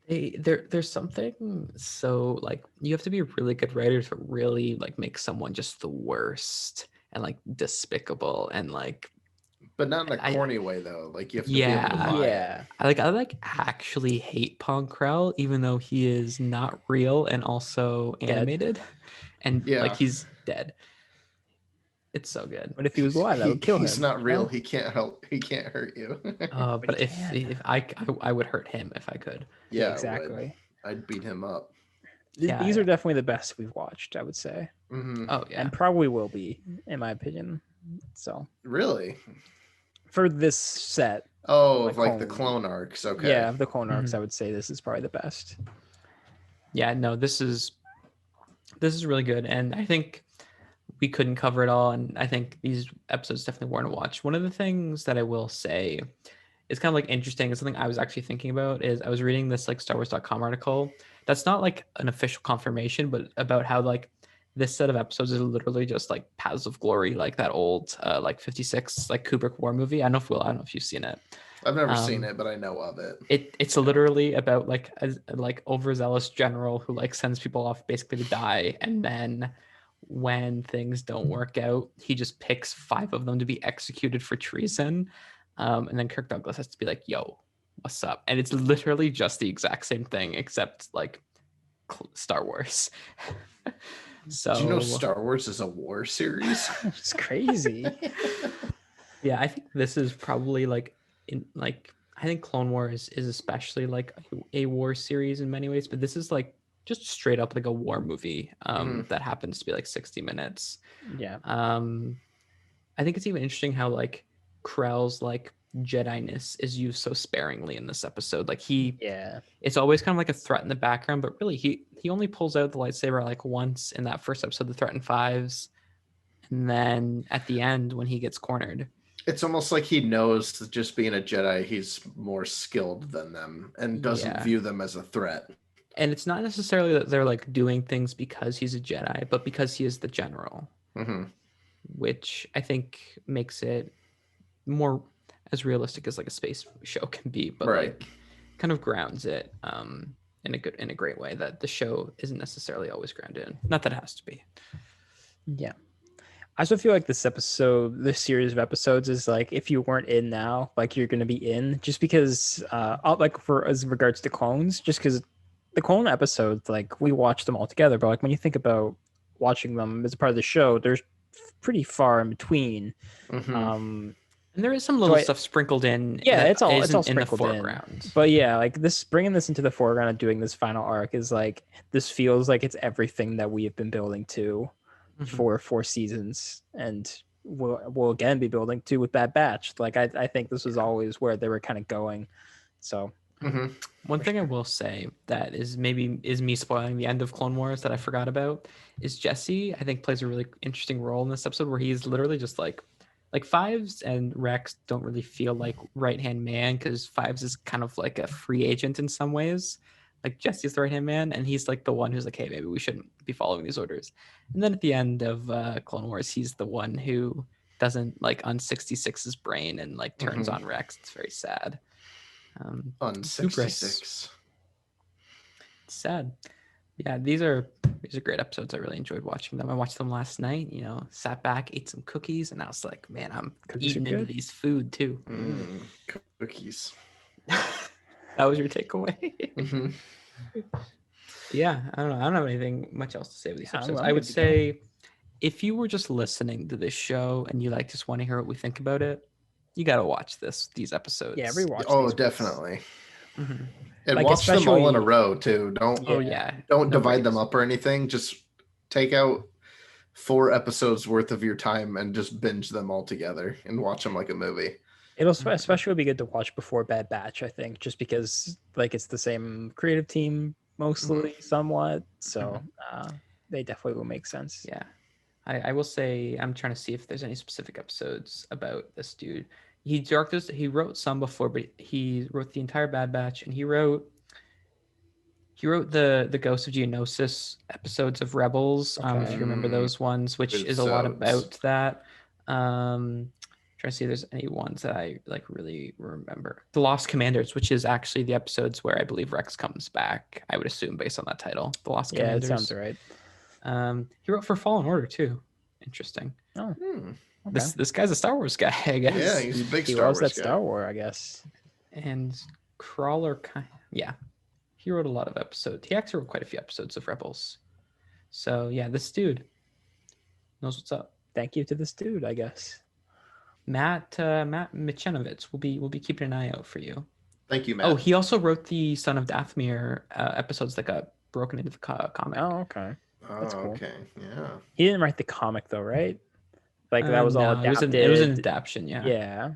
There's something so like you have to be a really good writer to really like make someone just the worst and like despicable and like, but not in a corny way though. Like you have to be able to buy it. I actually hate Pong Krell, even though he is not real and also animated, and like he's dead. It's so good. But if he was alive, I would kill him. He's not real. He can't hurt you. But if I would hurt him if I could. Yeah, exactly. I'd beat him up. These are definitely the best we've watched, I would say. Oh yeah, and probably will be, in my opinion. So really, for this set. Oh, like the clone arcs. Okay. Yeah, the clone arcs. I would say this is probably the best. Yeah, no, this is really good, and I think we couldn't cover it all, and I think these episodes definitely warrant a watch. One of the things that I will say is kind of like interesting, and something I was actually thinking about is I was reading this like StarWars.com article that's not like an official confirmation, but about how like this set of episodes is literally just like Paths of Glory, like that old like 56 like Kubrick war movie. I don't know if you've seen it. I've never seen it, but I know of it. It's literally about like a like overzealous general who like sends people off basically to die, and then when things don't work out, he just picks 5 of them to be executed for treason, and then Kirk Douglas has to be like, yo, what's up? And it's literally just the exact same thing except like Star Wars. So do you know Star Wars is a war series? It's crazy. Yeah, I think this is probably like I think Clone Wars is especially like a war series in many ways, but this is like just straight up like a war movie that happens to be like 60 minutes. Yeah. I think it's even interesting how like Krell's like Jedi-ness is used so sparingly in this episode. Like it's always kind of like a threat in the background, but really he only pulls out the lightsaber like once in that first episode, The Threat in Fives, and then at the end when he gets cornered. It's almost like he knows that just being a Jedi, he's more skilled than them and doesn't view them as a threat. And it's not necessarily that they're like doing things because he's a Jedi, but because he is the general, which I think makes it more as realistic as like a space show can be, but like kind of grounds it in a great way that the show isn't necessarily always grounded in. Not that it has to be. Yeah. I also feel like this series of episodes is like, if you weren't in now, like you're going to be in, just because like for as regards to clones, just because the clone episodes, like we watch them all together, but like when you think about watching them as a part of the show, there's pretty far in between. And there is some little stuff sprinkled in. Yeah, it's all in the sprinkled foreground. But yeah, like this, bringing this into the foreground and doing this final arc is like, this feels like it's everything that we have been building to for 4 seasons, and we'll again be building to with Bad Batch. Like I think this was always where they were kind of going. So one thing I will say that is me spoiling the end of Clone Wars that I forgot about is Jesse, I think, plays a really interesting role in this episode where he's literally just like Fives and Rex don't really feel like right-hand man, because Fives is kind of like a free agent in some ways. Like Jesse's the right-hand man, and he's like the one who's like, hey, maybe we shouldn't be following these orders. And then at the end of Clone Wars, he's the one who doesn't like on 66's brain and like turns on Rex. It's very sad. On 66. It's sad. Yeah, these are great episodes. I really enjoyed watching them. I watched them last night, sat back, ate some cookies, and I was like, man, I'm eating into these food too. Cookies. That was your takeaway? Yeah, I don't have anything much else to say with these episodes. I would say if you were just listening to this show and you just want to hear what we think about it, you got to watch these episodes. Yeah, rewatch. Oh, definitely. Mm-hmm. And watch them all in a row too. Don't divide them up or anything. Just take out 4 episodes worth of your time and just binge them all together and watch them like a movie. It'll especially be good to watch before Bad Batch, I think, just because like it's the same creative team mostly, somewhat. So they definitely will make sense. Yeah. I will say I'm trying to see if there's any specific episodes about this dude. He wrote some before, but he wrote the entire Bad Batch, and he wrote the Ghost of Geonosis episodes of Rebels. If you remember those ones, which is a lot about that. Trying to see if there's any ones that I really remember. The Lost Commanders, which is actually the episodes where I believe Rex comes back. I would assume based on that title, The Lost Commanders. Yeah, that sounds right. He wrote for Fallen Order too. Interesting. Oh. Okay. This guy's a Star Wars guy, I guess. Yeah, he's a big Star Wars guy. Star Wars, I guess. And Crawler, he wrote a lot of episodes. He actually wrote quite a few episodes of Rebels. So yeah, this dude knows what's up. Thank you to this dude, I guess. Matt Michenovitz will be keeping an eye out for you. Thank you, Matt. Oh, he also wrote the Son of Dathomir episodes that got broken into the comic. Oh, okay. That's cool. Okay, yeah. He didn't write the comic though, right? Like that was all adapted. It was an adaptation, yeah. Yeah.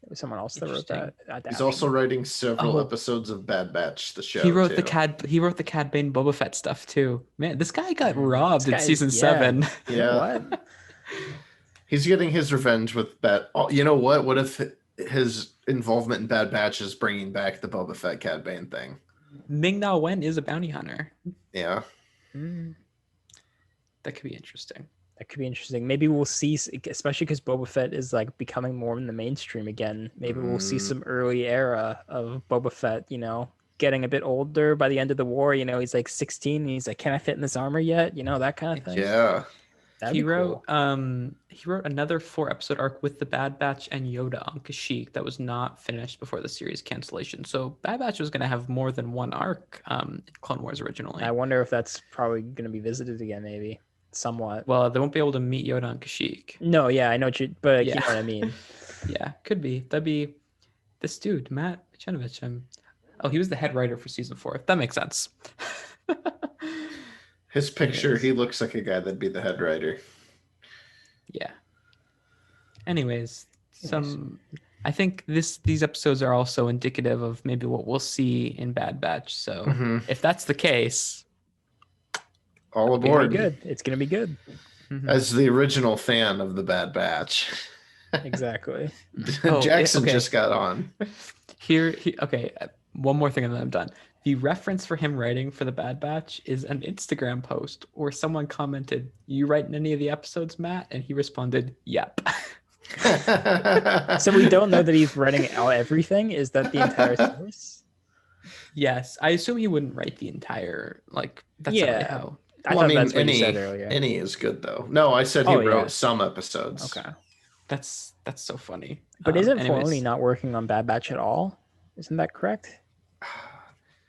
It was someone else that wrote that. Adaptation. He's also writing several episodes of Bad Batch, the show. He wrote the Cad Bane Boba Fett stuff too. Man, this guy got robbed in season 7. Yeah. What? He's getting his revenge with you know what? What if his involvement in Bad Batch is bringing back the Boba Fett Cad Bane thing? Ming-Na Wen is a bounty hunter. Yeah. That could be interesting. Maybe we'll see, especially because Boba Fett is becoming more in the mainstream again. Maybe we'll see some early era of Boba Fett, getting a bit older by the end of the war. He's 16 and he's like, can I fit in this armor yet? That kind of thing. Yeah. He wrote another 4-episode arc with the Bad Batch and Yoda on Kashyyyk that was not finished before the series cancellation. So Bad Batch was going to have more than one arc in Clone Wars originally. I wonder if that's probably going to be visited again, maybe. Somewhat. Well, they won't be able to meet Yoda on Kashyyyk. No, yeah, I know what you know what I mean. Yeah, could be. That'd be this dude, Matt Michenovitz. He was the head writer for season 4. That makes sense. His picture, he looks like a guy that'd be the head writer. Yeah. Anyways, I think these episodes are also indicative of maybe what we'll see in Bad Batch. So if that's the case, all aboard. It's gonna be good. As the original fan of the Bad Batch. Exactly. Jackson just got on. Okay. One more thing and then I'm done. The reference for him writing for the Bad Batch is an Instagram post where someone commented, "You write in any of the episodes, Matt?" And he responded, "Yep." So we don't know that he's writing out everything. Is that the entire source? Yes, I assume he wouldn't write the entire That's not really how. That's what you said earlier. Any is good though. No, I said he wrote some episodes. Okay, that's so funny. But isn't Filoni not working on Bad Batch at all? Isn't that correct?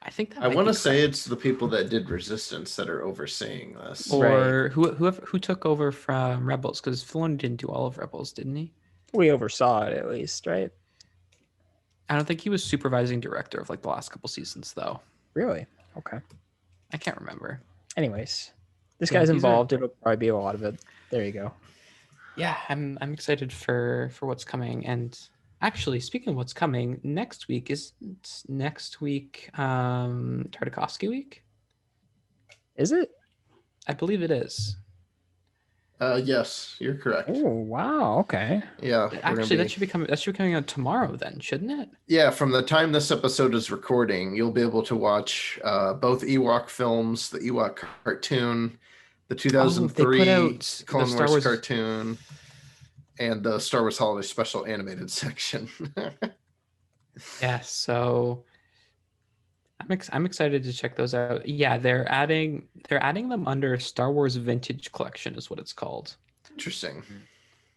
I think that I want to say it's the people that did Resistance that are overseeing this, or who took over from Rebels, because Filoni didn't do all of Rebels, didn't he? We oversaw it at least, right? I don't think he was supervising director of like the last couple seasons though. Really? Okay. I can't remember. Anyways, this Yeah, guy's these are- involved. It'll probably be a lot of it. There you go. Yeah, I'm excited for what's coming. And actually, speaking of what's coming, next week Tartakovsky week. Is it? I believe it is. Yes, you're correct. Oh wow. Okay. Yeah. Actually, that should be coming out tomorrow then, shouldn't it? Yeah, from the time this episode is recording, you'll be able to watch both Ewok films, the Ewok cartoon, the 2003 they put out Clone the Star Wars Wars cartoon, and the Star Wars Holiday Special animated section. Yeah, so I'm excited to check those out. Yeah, they're adding them under Star Wars Vintage Collection is what it's called. Interesting.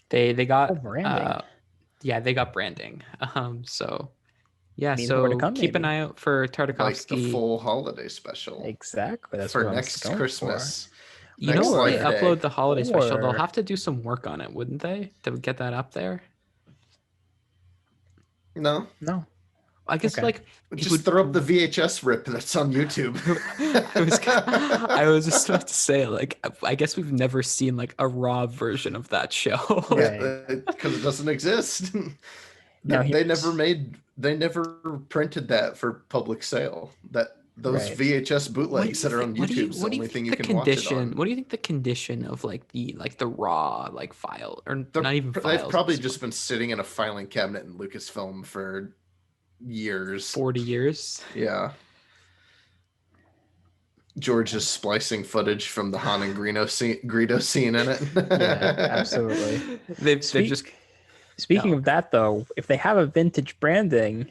They got branding. They got branding. So yeah, Means more to so come, keep an maybe. eye out for Like the Tartakovsky. full holiday special Exactly. That's for what next I'm going Christmas. You Next know, if they Life Day. upload the holiday special, they'll Or- have to do some work on it, wouldn't they, to get that up there? No, For. No. I guess Okay. like just throw up the VHS rip that's on YouTube. I was just about to say, like, I guess we've never seen like a raw version of that show. Right. Because it doesn't exist. Now they here's- never printed that for public sale. Those Right. VHS bootlegs that are on YouTube is the only thing you can watch it on. What do you think the condition of like the raw like file or not even files? They've probably just been sitting in a filing cabinet in Lucasfilm for years. 40 years. Yeah. George is splicing footage from the Han and Greedo scene in it. Yeah, absolutely. They've just Speaking of that, though, if they have a vintage branding,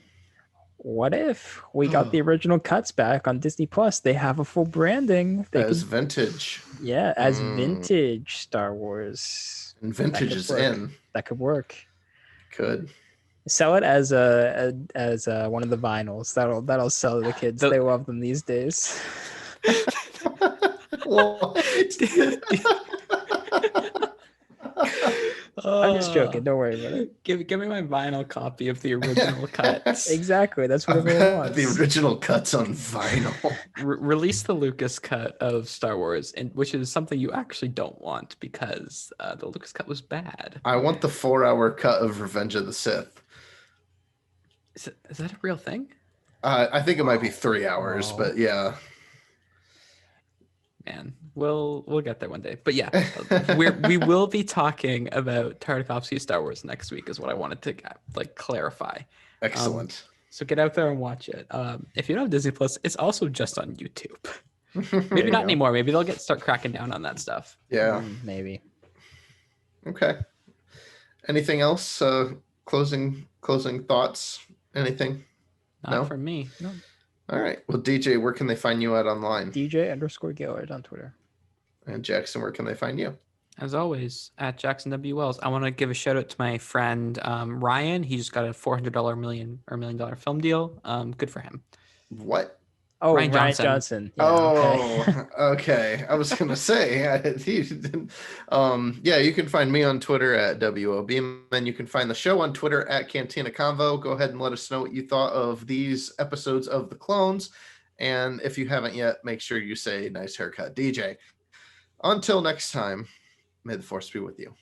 what if we got the original cuts back on Disney Plus? They have a full branding. They As could, vintage. yeah, as vintage Star Wars. And vintage could is work. in. That could work. Could. Sell it as one of the vinyls. That'll sell to the kids. They love them these days. I'm just joking. Don't worry about it. Give me my vinyl copy of the original cuts. Exactly. That's what everyone wants. The original cuts on vinyl. Release the Lucas cut of Star Wars, and which is something you actually don't want because the Lucas cut was bad. I want the 4-hour cut of Revenge of the Sith. Is that a real thing? I think it might be 3 hours, but yeah. Man, we'll get there one day. But yeah, we will be talking about Tartakovsky Star Wars next week is what I wanted to like clarify. Excellent. So get out there and watch it. If you don't have Disney Plus, it's also just on YouTube. Maybe not anymore. Maybe they'll start cracking down on that stuff. Yeah. Maybe. Okay. Anything else? Closing thoughts? Anything? Not for me. No. All right. Well, DJ, where can they find you at online? DJ_Gillard on Twitter. And Jackson, where can they find you? As always, at Jackson W. Wells. I want to give a shout out to my friend Ryan. He just got a $400 million film deal. Good for him. What? Oh, Ryan Ryan Johnson. Johnson. Yeah, Oh, okay. I was gonna say, yeah. You can find me on Twitter at WOB, and you can find the show on Twitter at Cantina Convo. Go ahead and let us know what you thought of these episodes of The Clones, and if you haven't yet, make sure you say "nice haircut, DJ." Until next time, may the force be with you.